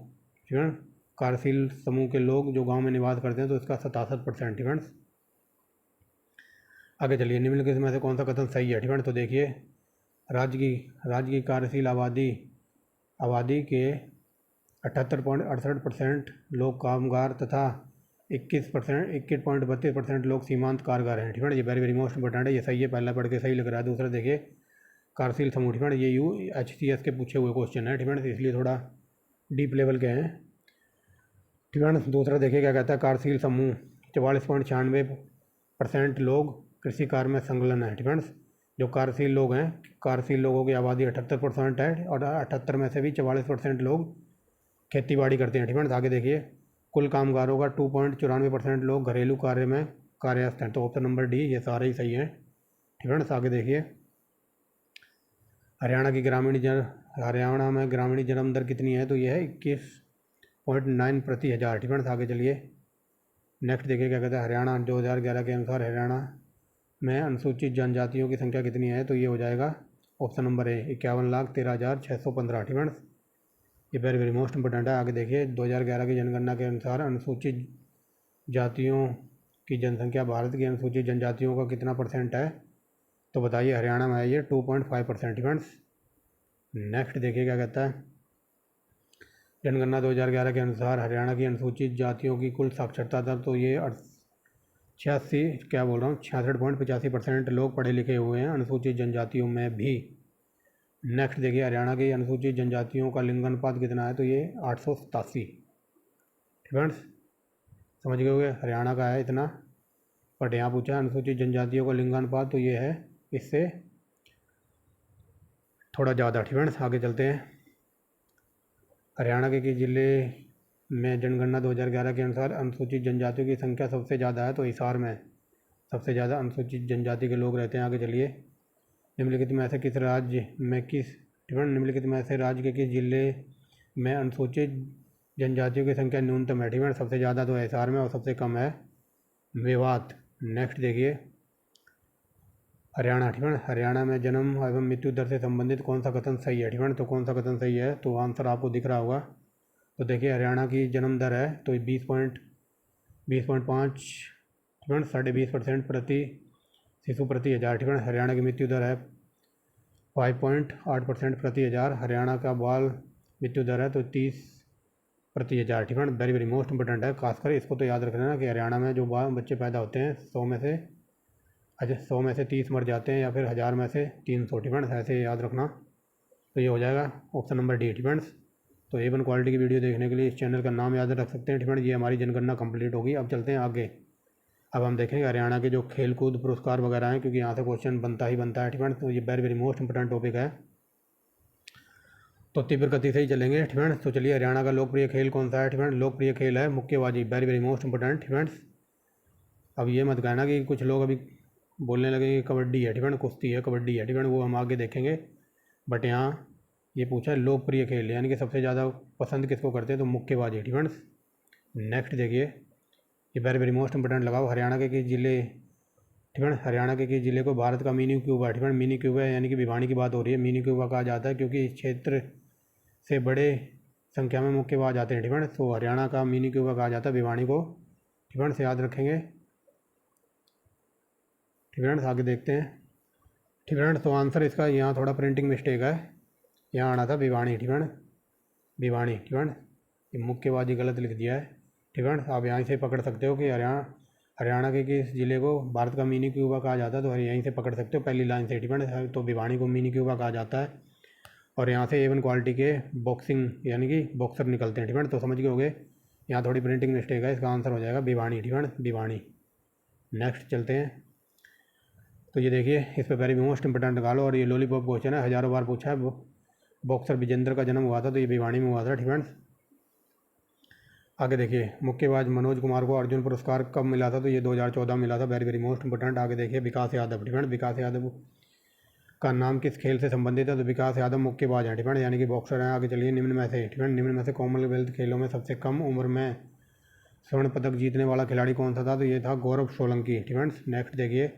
ठीक है, कार्यशील समूह के लोग जो गाँव में निवास करते हैं, तो इसका 67%। ठीक है, आगे चलिए, निम्नलिखित में से कौन सा कथन सही है। ठीक है, तो देखिए, राज्य की कार्यशील आबादी के 78.68% लोग कामगार तथा 21.32% लोग सीमांत कामगार हैं। ठीक है, ये वेरी मोस्ट इंपॉर्टेंट है, ये सही है, पहला पढ़ के सही लग रहा है। दूसरा देखिए, कार्यशील समूह। ठीक है, ये UHCS के पूछे हुए क्वेश्चन है। ठीक है, इसलिए थोड़ा डीप लेवल के हैं। ठीक है, दूसरा देखिए क्या कहता है, कार्यशील समूह 44.96% लोग कृषि कार्य में संलग्न है। ठीक है, जो कार्यशील लोग हैं, कार्यशील लोगों की आबादी 78% है, और 78 में से भी 44% लोग खेती बाड़ी करते हैं। ठीक है, आगे देखिए कुल कामगारों का 2.94% लोग घरेलू कार्य में कार्यस्थ हैं। तो ऑप्शन नंबर डी ये सारे ही सही हैं। ठीक है, आगे देखिए हरियाणा में ग्रामीण जन्म दर कितनी है? तो ये है 21.9 प्रति हज़ार। ठीक है, आगे चलिए नेक्स्ट देखिए क्या कहता है। हरियाणा 2011 के अनुसार हरियाणा में अनुसूचित जनजातियों की संख्या कितनी है? तो ये हो जाएगा ऑप्शन नंबर ए 51,13,615। ठीक है, ये वेरी वेरी मोस्ट इंपॉर्टेंट है। आगे देखिए 2011 की जनगणना के अनुसार अनुसूचित जातियों की जनसंख्या भारत की अनुसूचित जनजातियों का कितना परसेंट है? तो बताइए हरियाणा में है ये 2.5%। ठीक है, नेक्स्ट देखिए क्या कहता है। जनगणना 2011 के अनुसार हरियाणा की अनुसूचित जातियों की कुल साक्षरता दर तो ये 66.85% लोग पढ़े लिखे हुए हैं अनुसूचित जनजातियों में भी। नेक्स्ट देखिए हरियाणा की अनुसूचित जनजातियों का लिंगानुपात कितना है? तो ये 887। ठीक है, समझ गए होंगे हरियाणा का है इतना, बट यहाँ पूछा है अनुसूचित जनजातियों का लिंगानुपात तो ये है इससे थोड़ा ज़्यादा। ठीक है, आगे चलते हैं। हरियाणा के किस जिले में जनगणना 2011 के अनुसार अनुसूचित जनजातियों की संख्या सबसे ज़्यादा है? तो हिसार में सबसे ज़्यादा अनुसूचित जनजाति के लोग रहते हैं। आगे चलिए निम्नलिखित में से किस राज्य में किस ठीक है, निम्नलिखित में से राज्य के किस जिले में अनुसूचित जनजातियों की संख्या न्यूनतम है? ठीक है, सबसे ज़्यादा तो हिसार में और सबसे कम है मेवात। नेक्स्ट देखिए हरियाणा। ठीक है, हरियाणा में जन्म एवं मृत्यु दर से संबंधित कौन सा कथन सही है? ठीक है, तो कौन सा कथन सही है? तो आंसर आपको दिख रहा होगा। तो देखिए हरियाणा की जन्म दर है तो 20.5 ठीक है 20.5% प्रति शिशु प्रति हज़ार। ठीक है, हरियाणा की मृत्यु दर है 5.8% प्रति हज़ार। हरियाणा का बाल मृत्यु दर है तो 30 प्रति हज़ार। ठीक है, वेरी वेरी मोस्ट इंपॉर्टेंट है। खासकर इसको तो याद रखना ना कि हरियाणा में जो बच्चे पैदा होते हैं 100 में से 30 मर जाते हैं या फिर 1000 में से 300। ठीक है, ऐसे याद रखना। तो ये हो जाएगा ऑप्शन नंबर डी। ठीक है, तो A1 क्वालिटी की वीडियो देखने के लिए इस चैनल का नाम याद रख सकते हैं। ठीक है, ये हमारी जनगणना कंप्लीट होगी। अब चलते हैं आगे। अब हम देखेंगे हरियाणा के जो खेल कूद पुरस्कार वगैरह हैं, क्योंकि यहाँ से क्वेश्चन बनता ही बनता है। ठीक है, तो ये very very most important topic है, तो तीव्र गति से ही चलेंगे। ठीक है, तो चलिए हरियाणा का लोकप्रिय खेल कौन सा है? ठीक है, लोकप्रिय खेल है मुक्केबाजी, वेरी वेरी मोस्ट इंपॉर्टेंट। ठीक है, अब ये मत कहना कि कुछ लोग अभी बोलने लगे कि कबड्डी है। ठीक है, कुश्ती है, कबड्डी है। ठीक है, वो हम आगे देखेंगे, बट यहाँ ये पूछा है लोकप्रिय खेल यानी कि सबसे ज़्यादा पसंद किसको करते हैं? तो मुक्केबाजी। ठीक है, नेक्स्ट देखिए ये वेरी वेरी मोस्ट इंपॉर्टेंट लगाओ। हरियाणा के किस जिले ठीक है, हरियाणा के किस जिले को भारत का मिनी क्यूबा ठीक है, मिनी क्यूबा यानी कि भिवानी की बात हो रही है, मिनी क्यूबा कहा जाता है क्योंकि इस क्षेत्र से बड़े संख्या में मुक्केबाज आते हैं। ठीक है, तो हरियाणा का मिनी क्यूबा कहा जाता है भिवानी को। ठीक है, से याद रखेंगे। ठीक है, आगे देखते हैं। ठीक है, तो आंसर इसका यहाँ थोड़ा प्रिंटिंग मिस्टेक है, यहाँ आना था भिवानी। ठीक है, भिवानी। ठीक है, ये मुक्केबाजी गलत लिख दिया है। ठीक है, आप यहाँ से पकड़ सकते हो कि हरियाणा के किस जिले को भारत का मिनी क्यूबा कहा जाता है, तो यहीं से पकड़ सकते हो पहली लाइन से। ठीक है, तो भिवानी को मिनी क्यूबा कहा जाता है और यहाँ से A1 क्वालिटी के बॉक्सिंग यानी कि बॉक्सर निकलते हैं। ठीक है, तो समझ गए होगे, यहाँ थोड़ी प्रिंटिंग मिस्टेक है, इसका आंसर हो जाएगा भिवानी। ठीक है, भिवानी। नेक्स्ट चलते हैं। तो ये देखिए इस पर वेरी मोस्ट इंपॉर्टेंट निकालो, और ये लॉलीपॉप क्वेश्चन है, हज़ारों बार पूछा है। बॉक्सर विजेंद्र का जन्म हुआ था तो ये भिवानी में हुआ था। ठीक है, आगे देखिए मुक्केबाज मनोज कुमार को अर्जुन पुरस्कार कब मिला था? तो ये 2014 मिला था, वेरी वेरी मोस्ट इंपॉर्टेंट। आगे देखिए विकास यादव। ठीक है, विकास यादव का नाम किस खेल से संबंधित है? तो विकास यादव मुक्केबाज हैं। ठीक है, यानी कि बॉक्सर हैं। आगे चलिए निम्न में से ठीक है, निम्न में से कॉमनवेल्थ खेलों में सबसे कम उम्र में स्वर्ण पदक जीतने वाला खिलाड़ी कौन सा था? तो ये था गौरव सोलंकी। ठीक है, नेक्स्ट देखिए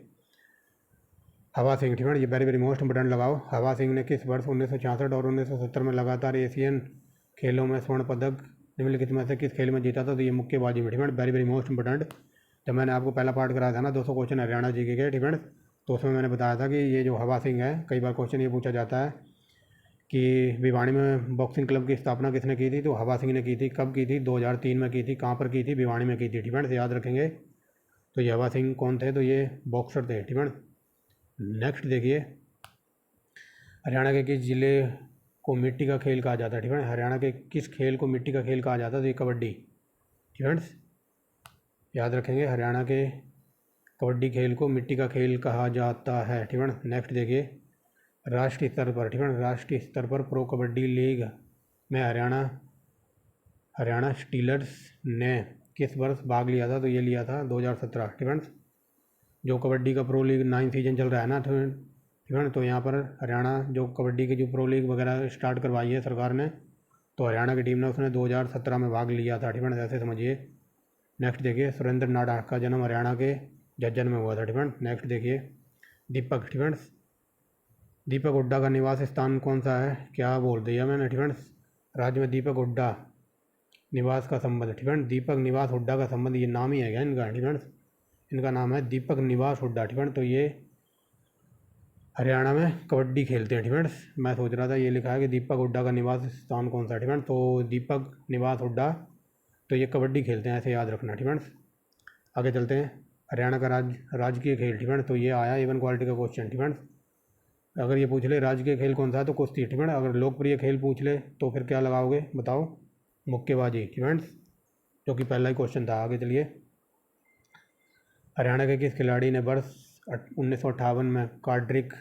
हवा सिंह। ठीक है, ये वेरी वेरी मोस्ट इंपॉर्टेंट लगाओ। हवा सिंह ने किस वर्ष 1966 और 1970 में लगातार एशियन खेलों में स्वर्ण पदक निम्नलिखित में से किस खेल में जीता था? तो ये मुक्केबाजी में। ठीक है, वेरी वेरी मोस्ट इंपॉर्टेंट। जब मैंने आपको पहला पार्ट कराया था ना 200 क्वेश्चन हरियाणा जी के। ठीक है, तो उसमें मैंने बताया था कि ये जो हवा सिंह है, कई बार क्वेश्चन ये पूछा जाता है कि भिवानी में बॉक्सिंग क्लब की स्थापना किसने की थी? तो हवा सिंह ने की थी। कब की थी? 2003 में की थी। कहाँ पर की थी? भिवानी में की थी। ठीक है, याद रखेंगे। तो ये हवा सिंह कौन थे? तो ये बॉक्सर थे। ठीक है, नेक्स्ट देखिए हरियाणा के किस जिले को मिट्टी का खेल कहा जाता है? ठीक है, हरियाणा के किस खेल को मिट्टी का खेल कहा जाता है? तो ये कबड्डी। ठीक है, याद रखेंगे हरियाणा के कबड्डी खेल को मिट्टी का खेल कहा जाता है। ठीक है, नेक्स्ट देखिए राष्ट्रीय स्तर पर। ठीक है, राष्ट्रीय स्तर पर प्रो कबड्डी लीग में हरियाणा हरियाणा स्टीलर्स ने किस वर्ष भाग लिया था? तो ये लिया था 2017। ठीक है। जो कबड्डी का प्रो लीग 9 सीजन चल रहा है ना, तो ठीक है, तो यहाँ पर हरियाणा जो कबड्डी की जो प्रो लीग वगैरह स्टार्ट करवाई है सरकार ने, तो हरियाणा की टीम ने उसने 2017 में भाग लिया था। ठीक है, ऐसे समझिए। नेक्स्ट देखिए, सुरेंद्र नाडा का जन्म हरियाणा के झज्जर में हुआ था। ठीक है। नेक्स्ट देखिए, दीपक। ठीक है, दीपक हुड्डा का निवास स्थान कौन सा है? क्या बोल दिया मैंने? ठीक है, राज्य में दीपक हुड्डा निवास का संबंध। ठीक है, दीपक निवास हुड्डा का संबंध, ये नाम ही है क्या इनका? ठीक है, इनका नाम है दीपक निवास हुड्डा। ठीक है, तो ये हरियाणा में कबड्डी खेलते हैं। ठीक है, मैं सोच रहा था ये लिखा है कि दीपक हुड्डा का निवास स्थान कौन सा है। ठीक है, तो दीपक निवास हुड्डा, तो ये कबड्डी खेलते हैं, ऐसे याद रखना। ठीक है, आगे चलते हैं। हरियाणा का राजकीय खेल। ठीक है, तो ये आया इवन क्वालिटी का क्वेश्चन। ठीक है, अगर ये पूछ ले राजकीय खेल कौन सा है तो कुश्ती। ठीक है, अगर लोकप्रिय खेल पूछ ले तो फिर क्या लगाओगे बताओ? मुक्केबाजी। ठीक है, जो कि पहला ही क्वेश्चन था। आगे चलिए, हरियाणा के किस खिलाड़ी ने वर्ष 1958 में कार्ड्रिक,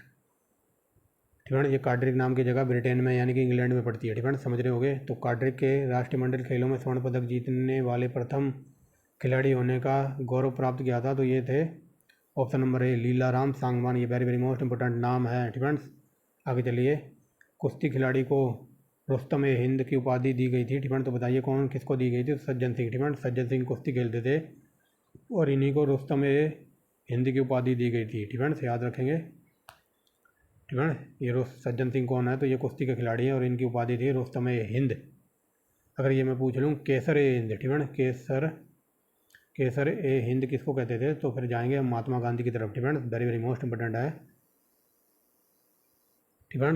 ठीक है, ये कार्ड्रिक नाम की जगह ब्रिटेन में यानी कि इंग्लैंड में पड़ती है। ठीक है, समझ रहे होगे। तो कार्ड्रिक के राष्ट्रमंडल खेलों में स्वर्ण पदक जीतने वाले प्रथम खिलाड़ी होने का गौरव प्राप्त किया था, तो ये थे option number A Leelaram Sangwan. ये वेरी वेरी मोस्ट इंपॉर्टेंट नाम है। ठीक है, आगे चलिए, कुश्ती खिलाड़ी को रुस्तम ए हिंद की उपाधि दी गई थी। ठीक है, तो बताइए कौन किसको दी गई थी? सज्जन सिंह। ठीक है, सज्जन सिंह कुश्ती खेलते थे और इन्हीं को रुस्तम ए हिंद की उपाधि दी गई थी। ठीक है, याद रखेंगे। ठीक है, ये सज्जन सिंह कौन है? तो ये कुश्ती के खिलाड़ी हैं और इनकी उपाधि थी रुस्तम ए हिंद। अगर ये मैं पूछ लूँ केसर ए हिंद, ठीक है, केसर ए हिंद किसको कहते थे? तो फिर जाएंगे हम महात्मा गांधी की तरफ। ठीक है, वेरी वेरी मोस्ट इंपॉर्टेंट है। ठीक है,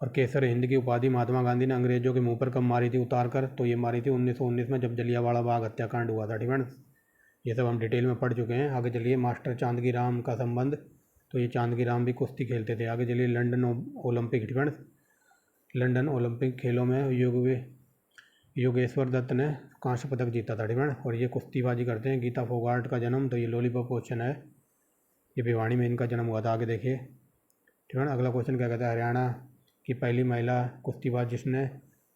और केसर हिंद की उपाधि महात्मा गांधी ने अंग्रेजों के मुंह पर कब मारी थी उतार कर? तो ये मारी थी 1919 में, जब जलियांवाला बाग हत्याकांड हुआ था। ठीक है, ये सब हम डिटेल में पढ़ चुके हैं। आगे चलिए, मास्टर चांदगी राम का संबंध, तो ये चांदगी राम भी कुश्ती खेलते थे। आगे चलिए, लंदन ओलंपिक। ठीक है, लंदन ओलंपिक खेलों में योगेश्वर दत्त ने कांस्य पदक जीता था। ठीक है, और ये कुश्तीबाजी करते हैं। गीता फोगाट का जन्म, तो ये लॉलीपॉप क्वेश्चन है, ये भिवानी में इनका जन्म हुआ था। आगे देखिए। ठीक है, अगला क्वेश्चन क्या कहता है? हरियाणा की पहली महिला कुश्तीबाज जिसने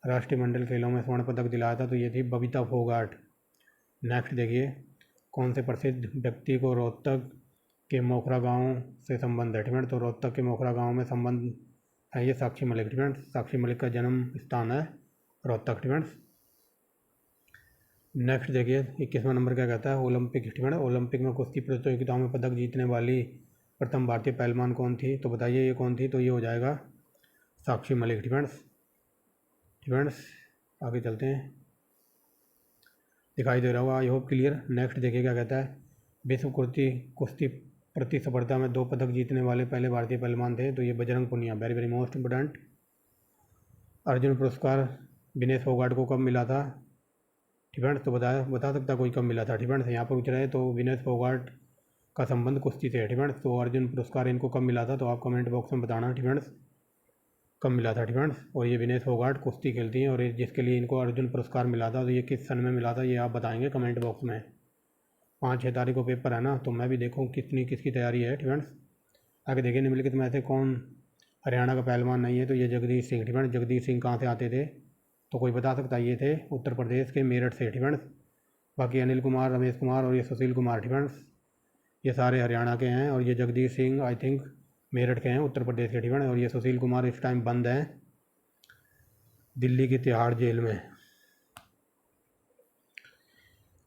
राष्ट्रीय मंडल खेलों में स्वर्ण पदक दिलाया था, तो ये थी बबीता फोगाट। नेक्स्ट देखिए, कौन से प्रसिद्ध व्यक्ति को रोहतक के मोखरा गांव से संबंध है? ठीक है, तो रोहतक के मोखरा गांव में संबंध है ये साक्षी मलिक। ठीक है, साक्षी मलिक का जन्म स्थान है रोहतक। ठीक है, नेक्स्ट देखिए, 21वां नंबर क्या कहता है? ओलंपिक। ठीक है, ओलंपिक में कुश्ती प्रतियोगिताओं में पदक जीतने वाली प्रथम भारतीय पहलवान कौन थी? तो बताइए ये कौन थी? तो ये हो जाएगा साक्षी मलिक। ठीक है, आगे चलते हैं। दिखाई दे रहा होगा, आई होप क्लियर। नेक्स्ट देखिए क्या कहता है? विश्व कुश्ती प्रतिस्पर्धा में 2 पदक जीतने वाले पहले भारतीय पहलवान थे, तो ये Bajrang Punia. Very very most important. Arjun पुरस्कार विनेश फोगाट को कब मिला था? ठीक है, तो बता सकता कोई कब मिला था? ठीक है, यहाँ पर पूछ रहे हैं, तो विनेश फोगाट का संबंध कुश्ती से है। ठीक है, तो अर्जुन पुरस्कार इनको कब मिला था? तो आप कमेंट बॉक्स में बताना। ठीक है, कब मिला था? ठीक है, और ये विनेश फोगाट कुश्ती खेलती हैं और जिसके लिए इनको अर्जुन पुरस्कार मिला था, तो ये किस सन में मिला था, ये आप बताएंगे कमेंट बॉक्स में। 5-6 तारीख को पेपर है ना, तो मैं भी देखूँ किसकी तैयारी है। ठीक है, आगे देखिए, निम्नलिखित में ऐसे कौन हरियाणा का पहलवान नहीं है? तो ये जगदीश सिंह। ठीक है, जगदीश सिंह कहाँ से आते थे? तो कोई बता सकता है? ये थे उत्तर प्रदेश के मेरठ से। ठीक है, बाकी अनिल कुमार, रमेश कुमार और ये सुशील कुमार, ठीक है, ये सारे हरियाणा के हैं। और ये जगदीश सिंह आई थिंक मेरठ के हैं, उत्तर प्रदेश के। ठीक है, और ये सुशील कुमार इस टाइम बंद हैं दिल्ली की तिहाड़ जेल में।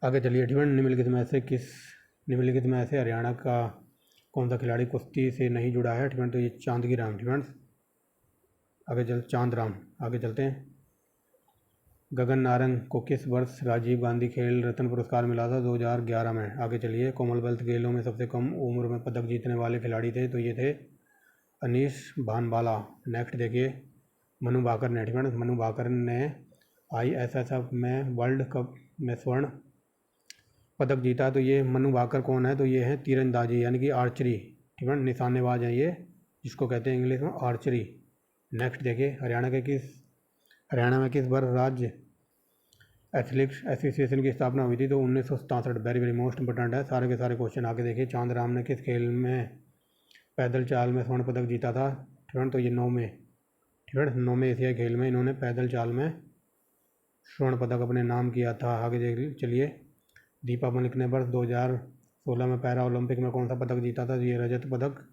आगे चलिए। ठीक है, निम्नलिखित में ऐसे हरियाणा का कौन सा खिलाड़ी कुश्ती से नहीं जुड़ा है? ठीक है, तो ये चांदगी राम। ठीक है, चांद राम। आगे चलते हैं। गगन नारंग को किस वर्ष राजीव गांधी खेल रत्न पुरस्कार मिला था? 2011 में। आगे चलिए, कॉमनवेल्थ खेलों में सबसे कम उम्र में पदक जीतने वाले खिलाड़ी थे, तो ये थे अनीश भानवाला। नेक्स्ट देखिए, मनु भाकर ने। ठीक है, मनु भाकर ने ISSF में वर्ल्ड कप में स्वर्ण पदक जीता, तो ये मनु भाकर कौन है? तो ये है तीरंदाजी यानी कि आर्चरी। ठीक है, निशानेबाज है ये, जिसको कहते हैं इंग्लिश में आर्चरी। नेक्स्ट देखिए, हरियाणा में किस वर्ष राज्य एथलेटिक्स एसोसिएशन की स्थापना हुई थी? तो 1967। वेरी वेरी मोस्ट इंपोर्टेंट है, सारे के सारे क्वेश्चन। आगे देखिए, चांद राम ने किस खेल में पैदल चाल में स्वर्ण पदक जीता था? ठीक है, तो ये 9 में। ठीक है, 9 में एशियाई खेल में इन्होंने पैदल चाल में स्वर्ण पदक अपने नाम किया था। आगे देख चलिए, दीपा मलिक ने वर्ष 2016 में पैरा ओलंपिक में कौन सा पदक जीता था? ये रजत पदक।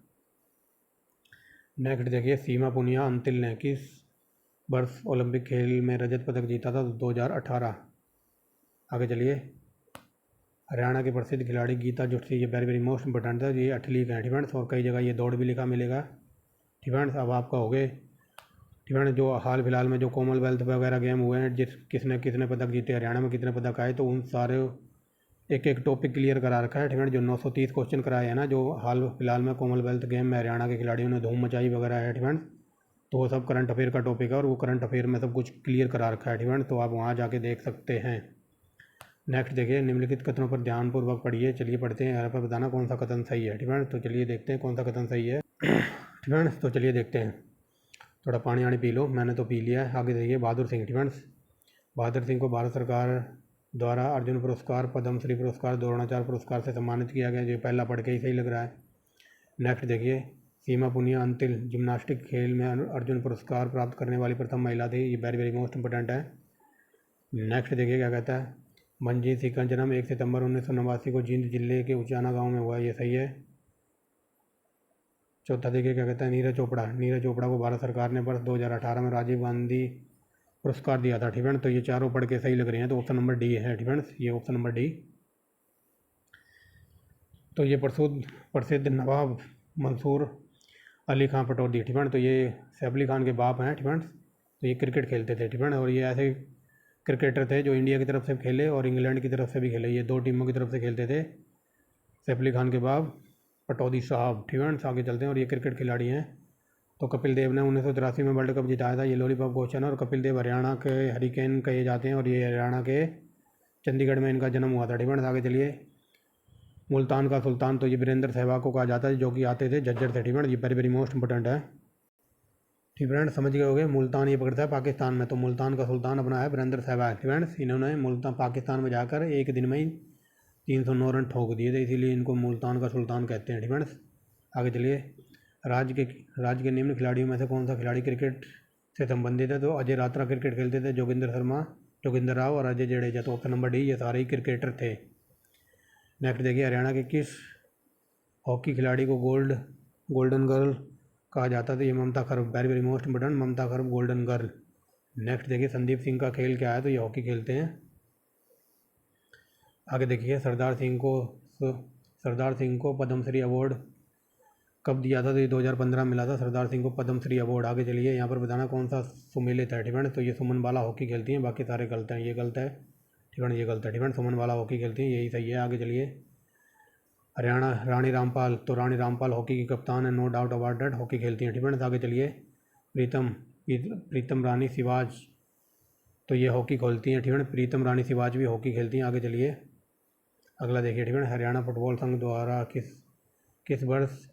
नेक्स्ट देखिए, सीमा पुनिया अंतिल ने किस वर्ष ओलंपिक खेल में रजत पदक जीता था? 2018। आगे चलिए, हरियाणा के प्रसिद्ध खिलाड़ी गीता जुत्सी, ये वेरी वेरी मोस्ट इंपॉर्टेंट था, ये एथलीट हैं फ्रेंड्स, और कई जगह ये दौड़ भी लिखा मिलेगा फ्रेंड्स। अब आपका हो गए फ्रेंड्स जो हाल फिलहाल में जो कॉमनवेल्थ वगैरह गेम हुए हैं, किसने कितने पदक जीते, हरियाणा में कितने पदक आए, तो उन सारे एक एक टॉपिक क्लियर करा रखा है फ्रेंड्स। जो 930 क्वेश्चन कराए हैं ना, जो हाल फिलहाल में कॉमनवेल्थ गेम में हरियाणा के खिलाड़ियों ने धूम मचाई वगैरह है फ्रेंड्स, तो वो सब करंट अफेयर का टॉपिक है और वो करंट अफेयर में सब कुछ क्लियर करा रखा है फ्रेंड्स, तो आप वहाँ जाके देख सकते हैं। नेक्स्ट देखिए, निम्नलिखित कथनों पर ध्यानपूर्वक पढ़िए। चलिए पढ़ते हैं, यहाँ पर बताना कौन सा कथन सही है फ्रेंड्स। तो चलिए देखते हैं कौन सा कथन सही है फ्रेंड्स। तो चलिए देखते हैं, थोड़ा पानी आनी पी लो, मैंने तो पी लिया है। आगे देखिए, बहादुर सिंह फ्रेंड्स, बहादुर सिंह को भारत सरकार द्वारा अर्जुन पुरस्कार, पद्मश्री पुरस्कार, द्रोणाचार्य पुरस्कार से सम्मानित किया गया, जो पहला पढ़ के ही सही लग रहा है। नेक्स्ट देखिए, सीमा पुनिया अंतिल जिम्नास्टिक खेल में अर्जुन पुरस्कार प्राप्त करने वाली प्रथम महिला थी, ये वेरी वेरी मोस्ट इंपॉर्टेंट है। नेक्स्ट देखिए क्या कहता है, मंजीत सिंह का जन्म 1 सितंबर 1989 को जींद जिले के उचाना गांव में हुआ, ये सही है। चौथा देखिए क्या कहता है, नीरज चोपड़ा को भारत सरकार ने वर्ष 2018 में राजीव गांधी पुरस्कार दिया था फ्रेंड्स, तो ये चारों पढ़ के सही लग रहे हैं, तो ऑप्शन नंबर डी है फ्रेंड्स, ये ऑप्शन नंबर डी। तो ये प्रसिद्ध नवाब मंसूर अली खान पटौदी फ्रेंड्स, तो ये सैफ अली खान के बाप हैं फ्रेंड्स, तो ये क्रिकेट खेलते थे फ्रेंड्स, और ये ऐसे क्रिकेटर थे जो इंडिया की तरफ से खेले और इंग्लैंड की तरफ से भी खेले, ये दो टीमों की तरफ से खेलते थे। सैफ अली खान के बाप पटौदी साहब फ्रेंड्स। आगे चलते हैं, और ये क्रिकेट खिलाड़ी हैं। तो कपिल देव ने 1983 में वर्ल्ड कप जिताया था, ये लॉलीपॉप क्वेश्चन है, और कपिल देव हरियाणा के हरिकेन कहे जाते हैं, और ये हरियाणा के चंडीगढ़ में इनका जन्म हुआ था फ्रेंड्स। आगे चलिए, मुल्तान का सुल्तान, तो ये वीरेंद्र सहवाग को कहा जाता है, जो कि आते थे झज्जर से फ्रेंड्स, ये वेरी वेरी मोस्ट इंपॉर्टेंट है फ्रेंड्स। समझ गए होंगे, मुल्तान ये पकड़ता है पाकिस्तान में, तो मुल्तान का सुल्तान अपना है वीरेंद्र सहवाग फ्रेंड्स। इन्होंने मुल्तान पाकिस्तान में जाकर एक दिन में ही 309 रन ठोक दिए थे, इसीलिए इनको मुल्तान का सुल्तान कहते हैं फ्रेंड्स। आगे चलिए, राज्य के निम्न खिलाड़ियों में से कौन सा खिलाड़ी क्रिकेट से संबंधित है? तो अजय रात्रा क्रिकेट खेलते थे, जोगिंदर शर्मा, जोगिंदर राव और अजय जडेजा, तो ऑप्शन नंबर डी, ये सारे ही क्रिकेटर थे। नेक्स्ट देखिए, हरियाणा के किस हॉकी खिलाड़ी को गोल्डन गर्ल कहा जाता था? ये ममता खरब, वेरी वेरी मोस्ट इंपॉर्टेंट, ममता खरब गोल्डन गर्ल। नेक्स्ट देखिए, संदीप सिंह का खेल क्या है? तो ये हॉकी खेलते हैं। आगे देखिए, सरदार सिंह को पद्मश्री अवार्ड कब दिया था? तो ये 2015 में मिला था सरदार सिंह को पद्मश्री अवार्ड। आगे चलिए, यहाँ पर बताना कौन सा सुमेलित है फ्रेंड्स। तो ये सुमन बाला हॉकी खेलती हैं, बाकी सारे गलत हैं, ये गलत है फ्रेंड्स, ये गलत है फ्रेंड्स, सुमन बाला हॉकी खेलती हैं, यही सही है। आगे चलिए, हरियाणा रानी रामपाल, तो रानी रामपाल हॉकी की कप्तान है, no doubt about that, hockey खेलती हैं फ्रेंड्स। आगे चलिए, प्रीतम रानी सिवाज, तो ये हॉकी खेलती हैं फ्रेंड्स, प्रीतम रानी सिवाज भी हॉकी खेलती हैं। आगे चलिए, अगला देखिए फ्रेंड्स, हरियाणा फुटबॉल संघ द्वारा किस वर्ष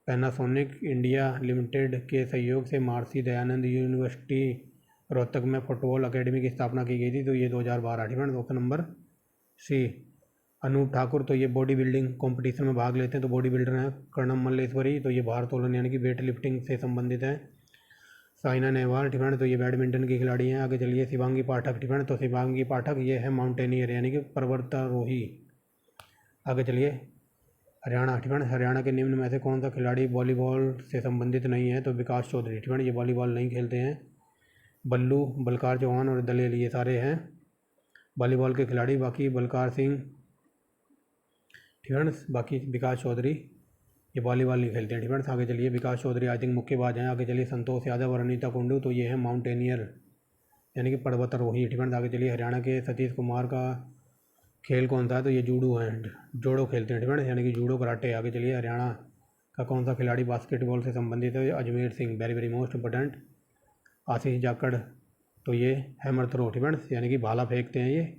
पैनासोनिक इंडिया लिमिटेड के सहयोग से महर्षि दयानंद यूनिवर्सिटी रोहतक में फुटबॉल अकेडमी की स्थापना की गई थी? तो ये 2012 friends, option number C. Anoop Thakur, तो ये बॉडी बिल्डिंग कॉम्पिटिशन में भाग लेते हैं, तो बॉडी बिल्डर हैं। कर्णम मल्लेश्वरी, तो ये भारोत्तोलन यानी कि वेट लिफ्टिंग से संबंधित हैं। साइना नेहवाल फ्रेंड्स, तो ये बैडमिंटन की खिलाड़ी हैं। आगे चलिए, शिवांगी पाठक फ्रेंड्स, तो शिवांगी पाठक ये है माउंटेनियर यानी कि पर्वतारोही। आगे चलिए, हरियाणा के निम्न में से कौन सा खिलाड़ी वॉलीबॉल से संबंधित नहीं है? तो विकास चौधरी फ्रेंड्स, ये वॉलीबॉल नहीं खेलते हैं। बल्लू, बलकार चौहान और दलेल, ये सारे हैं वॉलीबॉल के खिलाड़ी, बाकी बलकार सिंह फ्रेंड्स, बाकी विकास चौधरी ये वॉलीबॉल नहीं खेलते हैं फ्रेंड्स। आगे चलिए, विकास चौधरी आई थिंक मुक्केबाज हैं। आगे चलिए, संतोष यादव और अनीता कुंडू, तो ये है माउंटेनियर यानी कि पर्वतारोही फ्रेंड्स। आगे चलिए, हरियाणा के सतीश कुमार का खेल कौन सा है? तो ये जूडो खेलते हैं फ्रेंड्स, यानी कि जूडो कराटे। आगे चलिए, हरियाणा का कौन सा खिलाड़ी बास्केटबॉल से संबंधित है? Ajmer Singh, very very most important. Ashish Jakhar, तो ये हैमर थ्रो फ्रेंड्स, यानी कि भाला फेंकते हैं, ये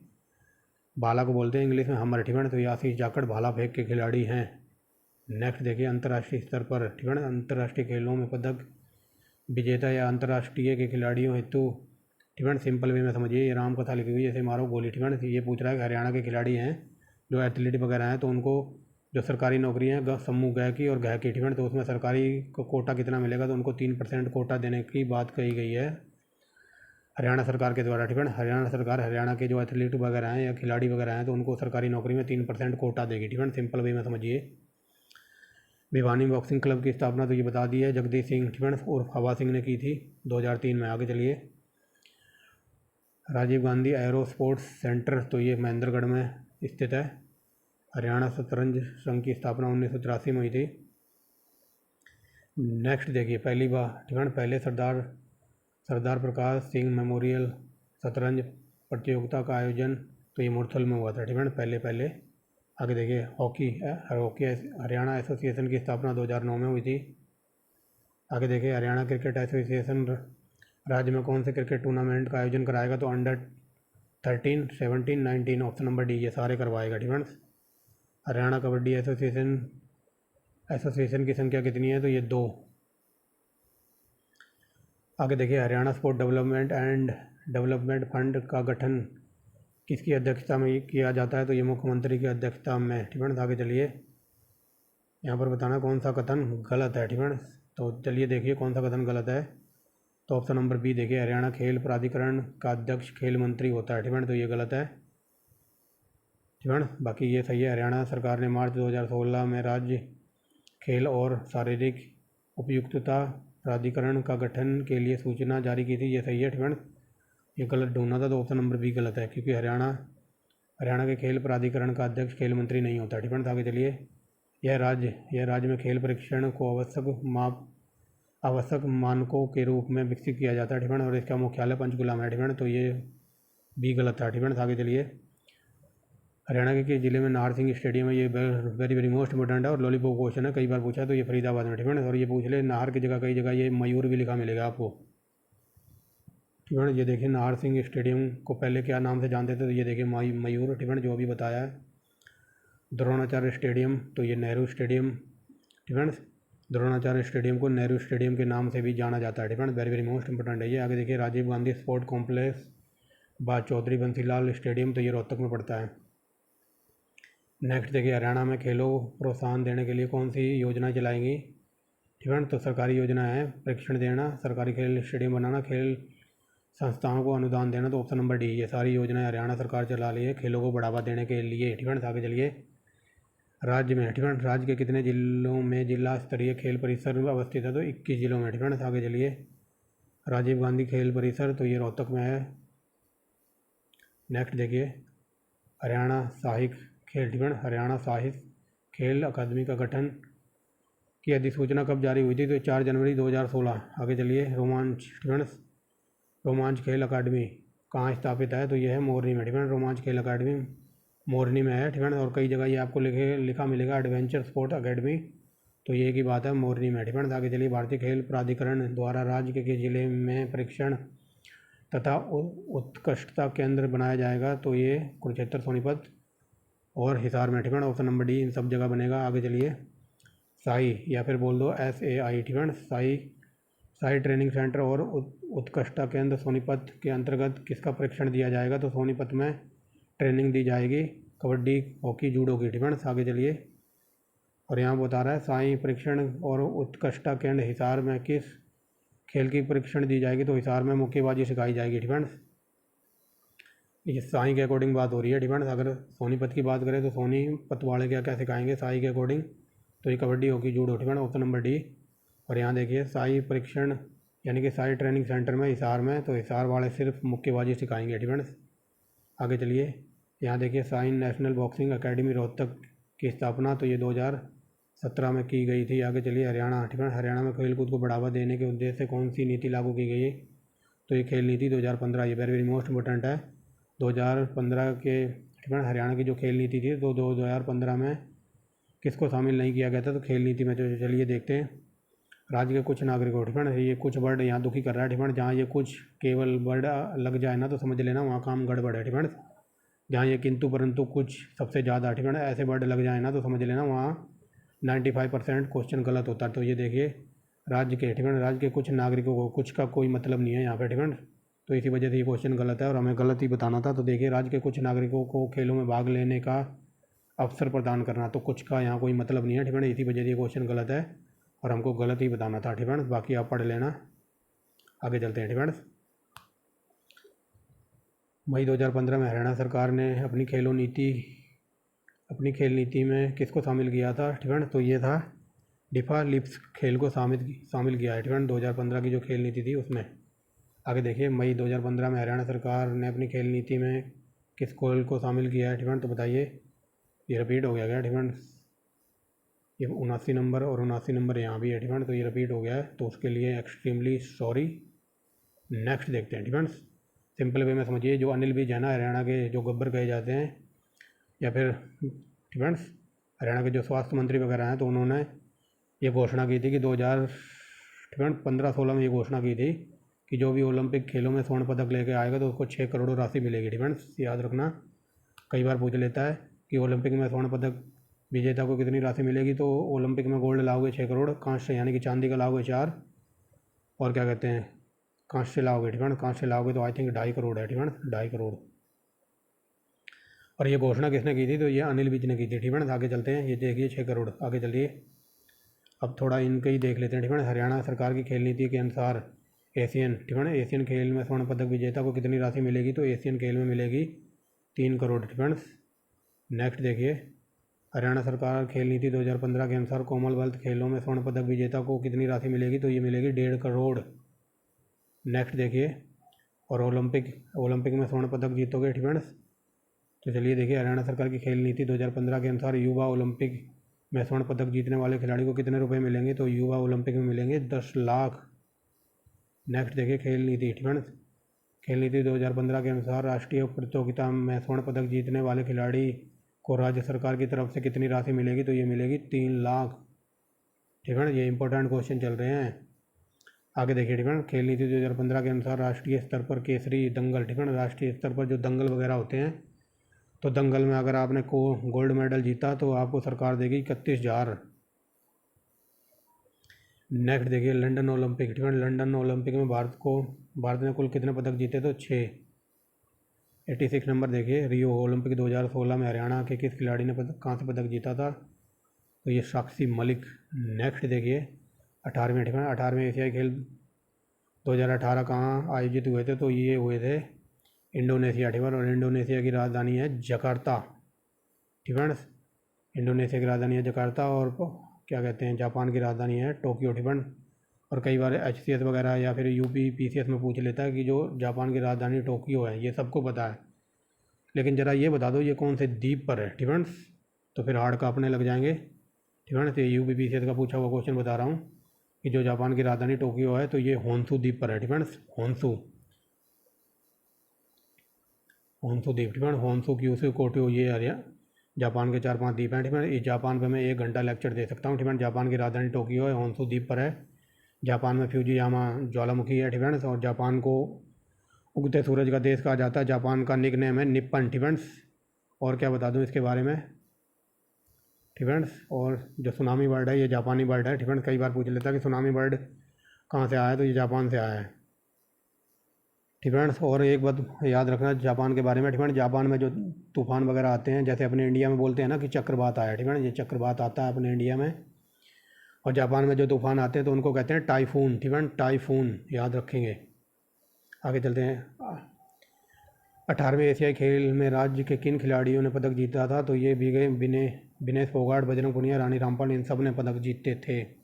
भाला को बोलते हैं इंग्लिश में हमर फ्रेंड्स, तो ये आशीष जाखड़ भाला फेंक के खिलाड़ी हैं। नेक्स्ट देखिए, अंतर्राष्ट्रीय स्तर पर फ्रेंड्स, अंतर्राष्ट्रीय खेलों में पदक विजेता या अंतर्राष्ट्रीय के खिलाड़ियों हेतु फ्रेंड्स, सिंपल वे में समझिए, ये राम कथा लिखी हुई है, जैसे मारो गोली फ्रेंड्स। ये पूछ रहा है कि हरियाणा के खिलाड़ी हैं जो एथलीट वगैरह हैं, तो उनको जो सरकारी नौकरी है समूह ग की और घ की फ्रेंड्स, तो उसमें सरकारी को कोटा कितना मिलेगा? तो उनको 3% कोटा देने की बात कही गई है। हरियाणा सरकार के द्वारा, ठीक है। हरियाणा सरकार हरियाणा के जो एथलीट वगैरह हैं या खिलाड़ी वगैरह हैं तो उनको सरकारी नौकरी में 3% कोटा देगी, ठीक है। सिंपल वे में समझिए। भिवानी बॉक्सिंग क्लब की स्थापना तो ये बता दी है, जगदीश सिंह, ठीक है, उर्फ हवा सिंह ने की थी 2003 में। आगे चलिए। Rajiv Gandhi aero sports centre तो ये महेंद्रगढ़ में स्थित है। हरियाणा शतरंज संघ की स्थापना 1983 में हुई थी। नेक्स्ट देखिए, पहली बार, ठीक है, पहले सरदार प्रकाश सिंह मेमोरियल शतरंज प्रतियोगिता का आयोजन तो ये मुरथल में हुआ था, ठीक है, पहले। आगे देखिए, हॉकी हरियाणा एसोसिएशन की स्थापना 2009 में हुई थी। आगे देखिए, हरियाणा क्रिकेट एसोसिएशन राज्य में कौन से क्रिकेट टूर्नामेंट का आयोजन कराएगा तो अंडर 13, 17, 19, ऑप्शन नंबर डी ये सारे करवाएगा, ठीक है। हरियाणा कबड्डी एसोसिएशन की संख्या कितनी है तो ये 2। आगे देखिए, हरियाणा स्पोर्ट डेवलपमेंट फंड का गठन किसकी अध्यक्षता में किया जाता है तो ये मुख्यमंत्री की अध्यक्षता में, ठीक है। आगे चलिए, यहाँ पर बताना कौन सा कथन गलत है, ठीक है। तो चलिए देखिए कौन सा कथन गलत है। तो ऑप्शन नंबर बी देखिए, हरियाणा खेल प्राधिकरण का अध्यक्ष खेल मंत्री होता है, ठीक है। तो ये गलत है, ठीक है। बाकी ये सही है। हरियाणा सरकार ने मार्च 2016 में राज्य खेल और शारीरिक उपयुक्तता प्राधिकरण का गठन के लिए सूचना जारी की थी, ये सही है, ठीक है। ये गलत ढूंढना था तो ऑप्शन नंबर बी गलत है, क्योंकि हरियाणा के खेल प्राधिकरण का अध्यक्ष खेल मंत्री नहीं होता, ठीक है। आगे चलिए। यह राज्य में खेल परीक्षण को आवश्यक मानकों के रूप में विकसित किया जाता है, ठीक है। और इसका मुख्यालय पंचकुला में है, ठीक है। तो ये भी गलत था, ठीक है। आगे चलिए। हरियाणा के किस जिले में नाहर सिंह स्टेडियम है, ये वेरी मोस्ट इंपॉर्टेंट है और लॉलीपॉप क्वेश्चन है, कई बार पूछा है। तो ये फरीदाबाद में, ठीक है। और ये पूछ ले नाहर की जगह कई जगह ये मयूर भी लिखा मिलेगा आपको, ठीक है। ये देखिए, नाहर सिंह स्टेडियम को पहले क्या नाम से जानते थे तो ये देखिए मयूर, ठीक है, जो अभी बताया है। द्रोणाचार्य स्टेडियम तो ये नेहरू स्टेडियम, ठीक है। द्रोणाचार्य स्टेडियम को नेहरू स्टेडियम के नाम से भी जाना जाता है, ठीक है। वेरी मोस्ट इंपॉर्टेंट है ये। आगे देखिए, राजीव गांधी स्पोर्ट कॉम्प्लेक्स बाद चौधरी बंसीलाल स्टेडियम तो ये रोहतक में पड़ता है। नेक्स्ट देखिए, हरियाणा में खेलों को प्रोत्साहन देने के लिए कौन सी योजना चलाएंगी, ठीक है। तो सरकारी योजना है प्रशिक्षण देना, सरकारी खेल स्टेडियम बनाना, खेल संस्थाओं को अनुदान देना, तो ऑप्शन नंबर डी ये सारी योजनाएं हरियाणा सरकार चला रही है खेलों को बढ़ावा देने के लिए, ठीक है। आगे चलिए। राज्य में, ठीक है, राज्य के कितने जिलों में जिला स्तरीय खेल परिसर अवस्थित है तो 21 जिलों में, ठीक है। आगे चलिए। राजीव गांधी खेल परिसर तो ये रोहतक में है। नेक्स्ट देखिए, हरियाणा साहिक खेल, ठीक है, हरियाणा साहिक खेल अकादमी का गठन की अधिसूचना कब जारी हुई थी तो 4 जनवरी 2016। आगे चलिए। रोमांच, ठीक है, रोमांच खेल अकादमी कहाँ स्थापित है तो ये है मोरनी में, ठीक है। रोमांच खेल अकादमी मोरनी में है, ठीक है। और कई जगह ये आपको लिखा मिलेगा एडवेंचर स्पोर्ट अकेडमी, तो ये की बात है मोरनी में, ठीक है। आगे चलिए। भारतीय खेल प्राधिकरण द्वारा राज्य के जिले में परीक्षण तथा उत्कृष्टता केंद्र बनाया जाएगा तो ये कुरुक्षेत्र, सोनीपत और हिसार में, ठीक है। ऑप्शन नंबर डी इन सब जगह बनेगा। आगे चलिए। साई या फिर बोल दो SAI, ठीक है। साई ट्रेनिंग सेंटर और उत्कृष्टता केंद्र सोनीपत के अंतर्गत किसका परीक्षण दिया जाएगा तो सोनीपत में ट्रेनिंग दी जाएगी कबड्डी, हॉकी, जूडो की, ठीक है। आगे चलिए। और यहाँ बता रहा है साई परीक्षण और उत्कृष्टता केंद्र हिसार में किस खेल की परीक्षण दी जाएगी तो हिसार में मुक्केबाजी सिखाई जाएगी, ठीक है। ये साई के अकॉर्डिंग बात हो रही है, ठीक है। अगर सोनीपत की बात करें तो सोनीपत वाले क्या सिखाएंगे साई के अकॉर्डिंग तो ये कबड्डी, हॉकी, जूडो, ठीक है। Option number D. और यहाँ देखिए, साई परीक्षण यानी कि साई ट्रेनिंग सेंटर में हिसार में तो हिसार वाले सिर्फ मुक्केबाजी सिखाएंगे, ठीक है। आगे चलिए। यहाँ देखिए, Sai national boxing academy Rohtak की स्थापना तो ये 2017 में की गई थी। आगे चलिए। हरियाणा, ठीक है, हरियाणा में खेलकूद को बढ़ावा देने के उद्देश्य से कौन सी नीति लागू की गई तो ये खेल नीति 2015, ये वेरी मोस्ट इंपॉर्टेंट है। 2015 के, ठीक है, हरियाणा की जो खेल नीति थी तो 2015 में किसको शामिल नहीं किया गया था तो खेल नीति में। तो चलिए देखते हैं। राज्य के कुछ नागरिकों, ठीक है, ये कुछ वर्ड यहाँ दुखी कर रहा है, ठीक है। जहाँ ये कुछ केवल वर्ड लग जाए ना तो समझ लेना वहाँ काम गड़बड़ है, ठीक है। जहाँ ये किंतु परंतु कुछ सबसे ज़्यादा, ठीक है, ऐसे वर्ड लग जाए ना तो समझ लेना वहाँ 95% क्वेश्चन गलत होता है। तो ये देखिए, राज्य के, ठीक है, राज्य के कुछ नागरिकों को, कुछ का कोई मतलब नहीं है यहाँ पे, ठीक है। तो इसी वजह से ये क्वेश्चन गलत है और हमें गलत ही बताना था। तो देखिए, राज्य के कुछ नागरिकों को खेलों में भाग लेने का अवसर प्रदान करना, तो कुछ का यहाँ कोई मतलब नहीं है, ठीक है। इसी वजह से ये क्वेश्चन गलत है और हमको गलत ही बताना था, ठीक है। बाकी आप पढ़ लेना। आगे चलते हैं, ठीक है। मई 2015 में हरियाणा सरकार ने अपनी खेल नीति में किसको शामिल किया था स्टूडेंट? तो ये था डिफा लिप्स खेल को शामिल किया है स्टूडेंट 2015 की जो खेल नीति थी उसमें। आगे देखिए, मई 2015 में हरियाणा सरकार ने अपनी खेल नीति में किस खेल को शामिल किया है स्टूडेंट? तो बताइए। ये रिपीट हो गया क्या स्टूडेंट? ये 79 नंबर और 79 नंबर यहाँ भी है स्टूडेंट, तो ये रिपीट हो गया है, तो उसके लिए एक्सट्रीमली सॉरी। नेक्स्ट देखते हैं स्टूडेंट्स। सिंपल वे में समझिए, जो अनिल विज है ना, हरियाणा के जो गब्बर कहे जाते हैं, या फिर स्टूडेंट्स हरियाणा के जो स्वास्थ्य मंत्री वगैरह हैं, तो उन्होंने ये घोषणा की थी कि 2015-16 में ये घोषणा की थी कि जो भी ओलंपिक खेलों में स्वर्ण पदक लेके आएगा तो उसको 6 करोड़ राशि मिलेगी स्टूडेंट्स। याद रखना, कई बार पूछ लेता है कि ओलंपिक में स्वर्ण पदक विजेता को कितनी राशि मिलेगी, तो ओलंपिक में गोल्ड लाओगे 6 करोड़, कांस्य यानी कि चांदी का लाओगे 4, और क्या कहते हैं कांस्य लाओगे स्टूडेंट, कांस्य लाओगे तो आई थिंक 2.5 करोड़ है स्टूडेंट, 2.5 करोड़। और ये घोषणा किसने की थी? तो ये अनिल विज ने की थी स्टूडेंट। आगे चलते हैं, ये देखिए 6 करोड़। आगे चलिए, अब थोड़ा इनके ही देख लेते हैं स्टूडेंट। हरियाणा सरकार की खेल नीति के अनुसार एशियन खेल में स्वर्ण पदक विजेता को कितनी राशि मिलेगी? तो एशियन खेल में मिलेगी 3 करोड़ स्टूडेंट्स। नेक्स्ट देखिए, हरियाणा सरकार खेल नीति 2015 के अनुसार कॉमनवेल्थ खेलों में स्वर्ण पदक विजेता को कितनी राशि मिलेगी? तो ये मिलेगी 1.5 करोड़। नेक्स्ट देखिए, और ओलंपिक में स्वर्ण पदक जीतोगे स्टूडेंट्स, तो चलिए देखिए, हरियाणा सरकार की खेल नीति 2015 के अनुसार युवा ओलंपिक में स्वर्ण पदक जीतने वाले खिलाड़ी को कितने रुपए मिलेंगे? तो युवा ओलंपिक में मिलेंगे 10 लाख। नेक्स्ट देखिए, खेल नीति स्टूडेंट्स, खेल नीति 2015 के अनुसार राष्ट्रीय प्रतियोगिता में स्वर्ण पदक जीतने वाले खिलाड़ी को राज्य सरकार की तरफ से कितनी राशि मिलेगी? तो ये मिलेगी 3 लाख। ठीक है ना, ये इंपॉर्टेंट क्वेश्चन चल रहे हैं। आगे देखिए ठीक है ना, खेल नीति 2015 के अनुसार राष्ट्रीय स्तर पर केसरी दंगल, ठीक है ना, राष्ट्रीय स्तर पर जो दंगल वगैरह होते हैं, तो दंगल में अगर आपने गोल्ड मेडल जीता तो आपको सरकार देगी 31,000। नेक्स्ट देखिए, लंदन ओलंपिक, ठीक है, लंदन ओलंपिक में भारत ने कुल कितने पदक जीते? तो 6। 86 नंबर देखिए, रियो ओलंपिक 2016 में हरियाणा के किस खिलाड़ी ने कहाँ से पदक जीता था? तो ये साक्षी मलिक। नेक्स्ट देखिए, 18वें, ठीक है, 18वें एशियाई खेल 2018 कहाँ आयोजित हुए थे? तो ये हुए थे इंडोनेशिया, ठीक है, और इंडोनेशिया की राजधानी है जकार्ता। ठीक है, इंडोनेशिया की राजधानी है जकार्ता, और क्या कहते हैं जापान की राजधानी है टोक्यो। ठीक है, और कई बार HCS वगैरह या फिर UP PCS में पूछ लेता है कि जो जापान की राजधानी टोक्यो है, ये सबको पता है, लेकिन ज़रा ये बता दो ये कौन से द्वीप पर है? ठीक है, तो फिर हार्ड कांपने लग जाएंगे। ठीक है ना, तो UP PCS का पूछा हुआ क्वेश्चन बता रहा हूँ कि जो जापान की राजधानी टोक्यो है तो ये होन्शु द्वीप पर है। ठीक है, होन्शु द्वीप, ठीक है, होन्शु क्यूशु कोट्यो, ये एरिया जापान के 4-5 द्वीप हैं। ठीक है, इस जापान पे मैं 1 घंटा लेक्चर दे सकता हूँ। ठीक है, जापान की राजधानी टोक्यो है, होन्शु द्वीप पर है। जापान में फ्यूजियामा ज्वालामुखी है। ठीक है, और जापान को उगते सूरज का देश कहा जाता है। जापान का निक नेम है निप्पन। ठीक है, और क्या बता दूँ इसके बारे में? ठीक है, और जो सुनामी बर्ड है ये जापानी बर्ड है। ठीक है, कई बार पूछ लेता है कि सुनामी बर्ड कहाँ से आया है, तो ये जापान से आया है। ठीक है, और एक बात याद रखना जापान के बारे में। ठीक है, जापान में जो तूफान वगैरह आते हैं, जैसे अपने इंडिया में बोलते हैं ना कि चक्रवात आया। ठीक है, ये चक्रवात आता है अपने इंडिया में, और जापान में जो तूफान आते हैं तो उनको कहते हैं टाइफून। ठीक है, टाइफून याद रखेंगे। आगे चलते हैं, 18वें एशियाई खेल में राज्य के किन खिलाड़ियों ने पदक जीता था? तो ये भी गए विनेश फोगाट, बजरंग पुनिया, रानी रामपाल, इन सब ने पदक जीते थे।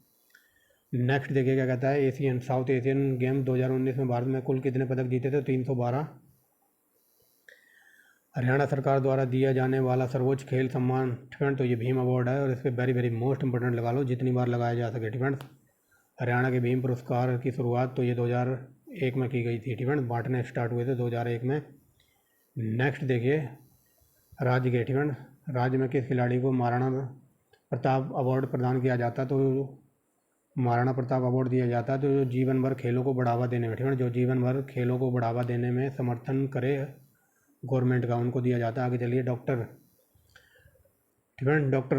नेक्स्ट देखिए क्या कहता है, साउथ एशियन गेम 2019 में भारत में कुल कितने पदक जीते थे? 312। हरियाणा सरकार द्वारा दिया जाने वाला सर्वोच्च खेल सम्मान, ठीक, तो ये भीम अवार्ड है, और इस पर वेरी वेरी मोस्ट इंपॉर्टेंट लगा लो जितनी बार लगाया जा सके। ठीक, हरियाणा के भीम पुरस्कार की शुरुआत तो ये 2001 में की गई थी। ठीक है, बांटने स्टार्ट हुए थे 2001 में। नेक्स्ट देखिए, राज्य के, ठीक है, राज्य में किस खिलाड़ी को महाराणा प्रताप अवार्ड प्रदान किया जाता है? तो महाराणा प्रताप अवार्ड दिया जाता है तो जो जीवन भर खेलों को बढ़ावा देने में, ठीक है, जो जीवन भर खेलों को बढ़ावा देने में समर्थन करे गवर्नमेंट का, उनको दिया जाता है। आगे चलिए, ठीक है, डॉक्टर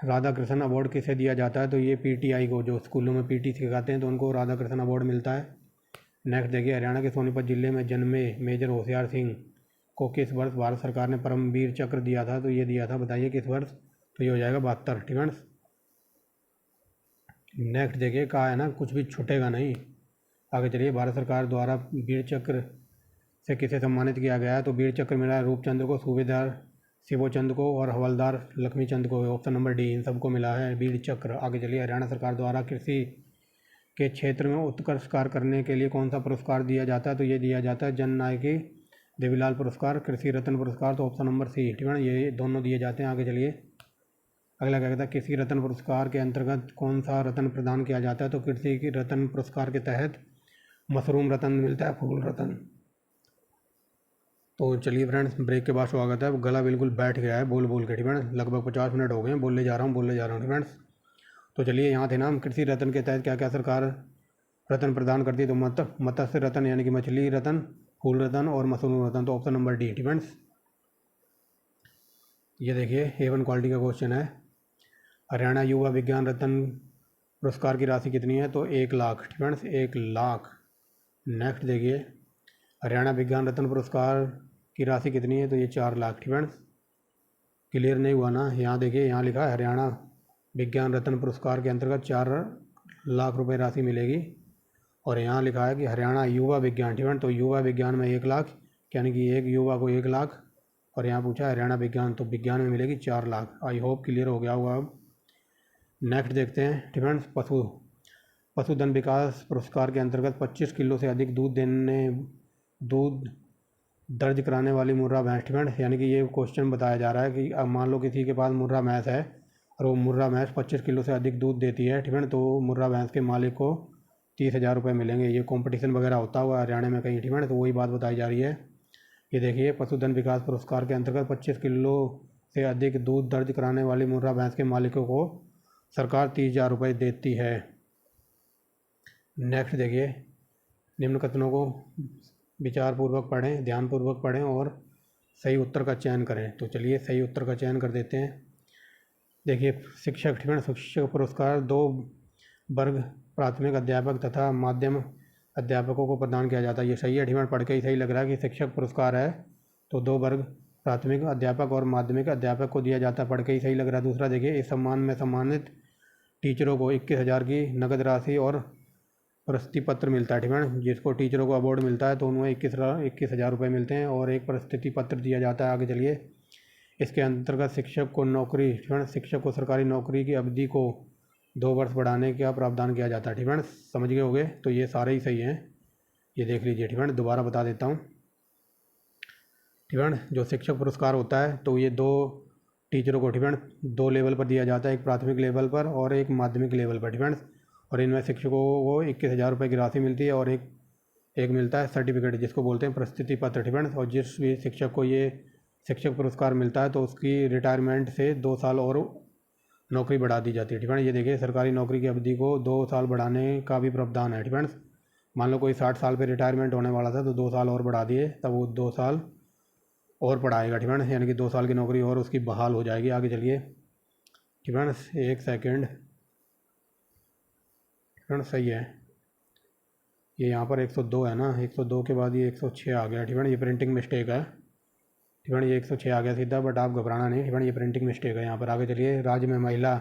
राधा कृष्ण अवार्ड किसे दिया जाता है? तो ये PTI को, जो स्कूलों में PT सिखाते हैं तो उनको राधा कृष्ण अवार्ड मिलता है। नेक्स्ट देखिए, हरियाणा के सोनीपत जिले में जन्मे मेजर होशियार सिंह को किस वर्ष भारत सरकार ने परमवीर चक्र दिया था? तो ये दिया था, बताइए किस वर्ष? तो ये हो जाएगा 72। ठीक है, नेक्स्ट देखिए, कहा है ना कुछ भी छूटेगा नहीं। आगे चलिए, भारत सरकार द्वारा वीर चक्र से किसे सम्मानित किया गया है? तो वीर चक्र मिला है रूपचंद को, सूबेदार शिवोचंद को और हवलदार लक्ष्मीचंद को। ऑप्शन नंबर डी, इन सबको मिला है वीर चक्र। आगे चलिए, हरियाणा सरकार द्वारा कृषि के क्षेत्र में उत्कृष्ट कार्य करने के लिए कौन सा पुरस्कार दिया जाता है? तो ये दिया जाता है जन नायकी देवीलाल पुरस्कार, कृषि रत्न पुरस्कार। तो ऑप्शन नंबर सी, ठीक है, ये दोनों दिए जाते हैं। आगे चलिए, अगला क्या कहता है, कृषि रत्न पुरस्कार के अंतर्गत कौन सा रत्न प्रदान किया जाता है? तो कृषि की रत्न पुरस्कार के तहत मशरूम रत्न मिलता है, फूल रत्न। तो चलिए फ्रेंड्स, ब्रेक के बाद स्वागत है। गला बिल्कुल बैठ गया है बोल बोल के, ठीक है, लगभग 50 मिनट हो गए हैं बोलने जा रहा हूँ फ्रेंड्स। तो चलिए, यहाँ थे ना हम, कृषि रत्न के तहत क्या क्या सरकार रत्न प्रदान करती है? तो मत्स्य रत्न यानी कि मछली रत्न, फूल रत्न और मशरूम रत्न। तो ऑप्शन नंबर डी, फ्रेंड्स। ये देखिए, A1 क्वालिटी का क्वेश्चन है। हरियाणा युवा विज्ञान रत्न पुरस्कार की राशि कितनी है? तो 1 लाख, फ्रेंड्स, 1 लाख। नेक्स्ट देखिए, हरियाणा विज्ञान रत्न पुरस्कार की राशि कितनी है? तो ये 4 लाख, फ्रेंड्स। क्लियर नहीं हुआ ना? यहाँ देखिए, यहाँ लिखा है हरियाणा विज्ञान रत्न पुरस्कार के अंतर्गत 4 लाख रुपए राशि मिलेगी, और यहाँ लिखा है कि हरियाणा युवा विज्ञान, ठीक है, तो युवा विज्ञान में 1 लाख, यानी कि एक युवा को 1 लाख, और यहाँ पूछा हरियाणा विज्ञान, तो विज्ञान में मिलेगी 4 लाख। आई होप क्लियर हो गया होगा। अब नेक्स्ट देखते हैं, ठीक है, पशुधन विकास पुरस्कार के अंतर्गत 25 किलो से अधिक दूध दर्ज कराने वाली मुर्रा भैंस, ठीक है, यानी कि ये क्वेश्चन बताया जा रहा है कि अब मान लो किसी के पास मुर्रा भैंस है और वो मुर्रा भैंस 25 किलो से अधिक दूध देती है, ठीक है, तो मुर्रा भैंस के मालिक को 30,000 रुपये मिलेंगे। ये कंपटीशन वगैरह होता हुआ हरियाणा में कहीं, ठीक है, तो वही बात बताई जा रही है। ये देखिए, पशुधन विकास पुरस्कार के अंतर्गत 25 किलो से अधिक दूध दर्ज कराने वाली मुर्रा भैंस के मालिकों को सरकार 30,000 रुपये देती है। नेक्स्ट देखिए, निम्न कथनों को विचारपूर्वक पढ़ें, ध्यानपूर्वक पढ़ें और सही उत्तर का चयन करें। तो चलिए, सही उत्तर का चयन कर देते हैं। देखिए, शिक्षक, ठीक है, शिक्षक पुरस्कार 2 वर्ग प्राथमिक अध्यापक तथा माध्यम अध्यापकों को प्रदान किया जाता है। ये सही है, ठीक है, पढ़ के ही सही लग रहा है कि शिक्षक पुरस्कार है तो 2 वर्ग प्राथमिक अध्यापक और माध्यमिक अध्यापक को दिया जाता है, पढ़ के ही सही लग रहा है। दूसरा देखिए, इस सम्मान में सम्मानित टीचरों को 21,000 की नकद राशि और प्रशस्ति पत्र मिलता है, ठीक है, जिसको टीचरों को अवार्ड मिलता है तो उन्हें 21,000 रुपये मिलते हैं और एक प्रशस्ति पत्र दिया जाता है। आगे चलिए, इसके अंतर्गत शिक्षक को नौकरी, ठीक है, शिक्षक को सरकारी नौकरी की अवधि को 2 वर्ष बढ़ाने का प्रावधान किया जाता है, ठीक है, समझ गए होंगे। तो ये सारे ही सही हैं, ये देख लीजिए, ठीक है, दोबारा बता देता हूँ, ठीक है। जो शिक्षक पुरस्कार होता है तो ये 2 टीचरों को, ठीक है, 2 लेवल पर दिया जाता है, एक प्राथमिक लेवल पर और एक माध्यमिक लेवल पर, ठीक है, और इनमें शिक्षकों को 21,000 रुपये की राशि मिलती है और एक मिलता है सर्टिफिकेट, जिसको बोलते हैं प्रशस्ति पत्र, ठीक है। और जिस भी शिक्षक को ये शिक्षक पुरस्कार मिलता है तो उसकी रिटायरमेंट से 2 साल और नौकरी बढ़ा दी जाती है, ठीक है। ये देखिए, सरकारी नौकरी की अवधि को 2 साल बढ़ाने का भी प्रावधान है, ठीक है। मान लो कोई 60 साल पे रिटायरमेंट होने वाला था तो 2 साल और बढ़ा दिए, तब वो 2 साल और पढ़ाएगा, ठीक है, यानी कि 2 साल की नौकरी और उसकी बहाल हो जाएगी। आगे चलिए, ठीक है, 1 सेकेंड, सही है। ये यहाँ पर 102 है ना, 102 के बाद ये 106 आ गया, ठीक है, ये प्रिंटिंग मिस्टेक है, ठीक है, ये 106 आ गया सीधा, बट आप घबराना नहीं, ठीक है, ये प्रिंटिंग मिस्टेक है यहाँ पर। आगे चलिए, राज्य में महिला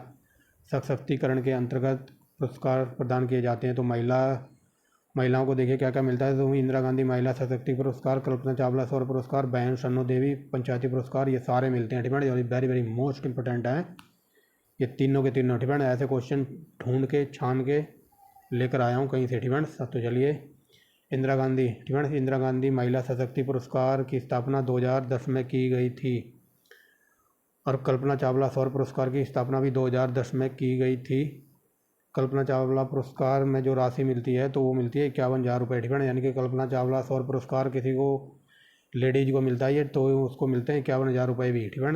सशक्तिकरण के अंतर्गत पुरस्कार प्रदान किए जाते हैं। तो महिलाओं को देखिए क्या क्या मिलता है। तो इंदिरा गांधी महिला सशक्ति पुरस्कार, कल्पना चावला सौर पुरस्कार, बहन सन्नो देवी पंचायती पुरस्कार, ये सारे मिलते हैं, ठीक है, और वेरी वेरी मोस्ट इंपॉर्टेंट है ये तीनों के तीनों, ठीक है। ऐसे क्वेश्चन ढूंढ के छान के लेकर आया हूँ कहीं से, ठीक है। तो चलिए, इंदिरा गांधी, ठीक है, इंदिरा गांधी महिला सशक्ति पुरस्कार की स्थापना 2010 में की गई थी और कल्पना चावला सौर पुरस्कार की स्थापना भी 2010 में की गई थी। कल्पना चावला पुरस्कार में जो राशि मिलती है तो वो मिलती है 51,000 रुपये, ठीक है, यानी कि कल्पना चावला सौर पुरस्कार किसी को लेडीज को मिलता है तो उसको मिलते हैं 51,000 रुपये भी, ठीक है।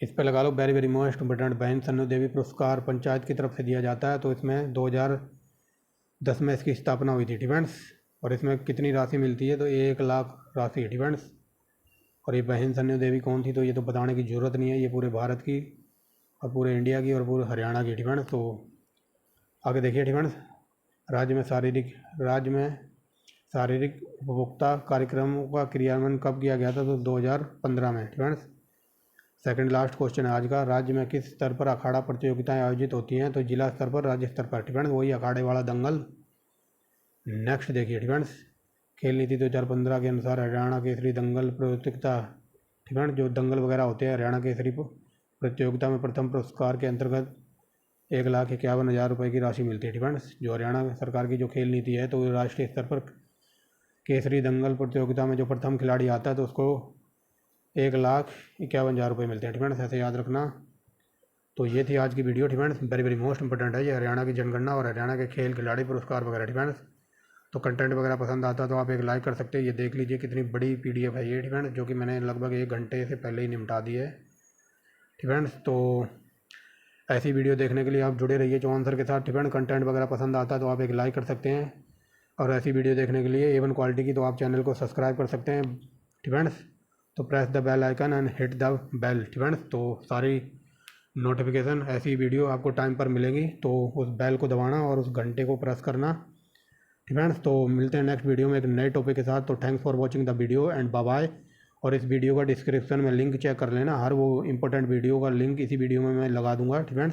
इस पर लगा लो वेरी वेरी मोस्ट इम्पोर्टेंट, बहन सन्नो देवी पुरस्कार पंचायत की तरफ से दिया जाता है, तो इसमें 2010 में इसकी स्थापना हुई थी, ठीक है, और इसमें कितनी राशि मिलती है? तो 1 लाख राशि, ठीक है। और ये बहन सन्नो देवी कौन थी? तो ये तो बताने की ज़रूरत नहीं है, ये पूरे भारत की और पूरे इंडिया की और पूरे हरियाणा की, ठीक है। तो आगे देखिए, ठीक है, राज्य में शारीरिक उपभोक्ता कार्यक्रमों का क्रियान्वयन कब किया गया था? तो 2015 में, ठीक है। सेकंड लास्ट क्वेश्चन है आज का, राज्य में किस स्तर पर अखाड़ा प्रतियोगिताएं आयोजित होती हैं? तो जिला स्तर पर, राज्य स्तर पर, ठीक है, वही अखाड़े वाला दंगल। नेक्स्ट देखिए, ठीक है, खेल नीति 2015 के अनुसार हरियाणा केसरी दंगल प्रतियोगिता, ठीक है, जो दंगल वगैरह होते हैं हरियाणा केसरी प्रतियोगिता में प्रथम पुरस्कार के अंतर्गत 1,51,000 रुपये की राशि मिलती है। ठीक है, जो हरियाणा सरकार की जो खेल नीति है, तो राष्ट्रीय स्तर पर केसरी दंगल प्रतियोगिता में जो प्रथम खिलाड़ी आता है तो उसको 1,51,000 रुपये मिलते हैं। ठीक है, ऐसे याद रखना। तो ये थी आज की वीडियो। ठीक है, वेरी वेरी मोस्ट इंपॉर्टेंट है ये, हरियाणा की जनगणना और हरियाणा के खेल खिलाड़ी पुरस्कार वगैरह। ठीक है, तो कंटेंट वगैरह पसंद आता तो आप एक लाइक कर सकते हैं। ये देख लीजिए कितनी बड़ी PDF है ये, ठीक है, जो कि मैंने लगभग 1 घंटे से पहले ही निपटा दी है। ठीक है, तो ऐसी वीडियो देखने के लिए आप जुड़े रहिए चौहान सर के साथ। ठीक है, कंटेंट वगैरह पसंद आता तो आप एक लाइक कर सकते हैं, और ऐसी वीडियो देखने के लिए A1 क्वालिटी की तो आप चैनल को सब्सक्राइब कर सकते हैं। ठीक है, तो press the bell icon and hit the bell. ठीक है, तो सारी नोटिफिकेशन ऐसी वीडियो आपको टाइम पर मिलेंगी, तो उस बेल को दबाना और उस घंटे को प्रेस करना। ठीक है, तो मिलते हैं नेक्स्ट वीडियो में एक नए टॉपिक के साथ। तो thanks for watching the video and bye bye. और इस वीडियो का डिस्क्रिप्शन में लिंक चेक कर लेना, हर वो इंपॉर्टेंट वीडियो का लिंक इसी वीडियो में मैं लगा दूंगा। ठीक है।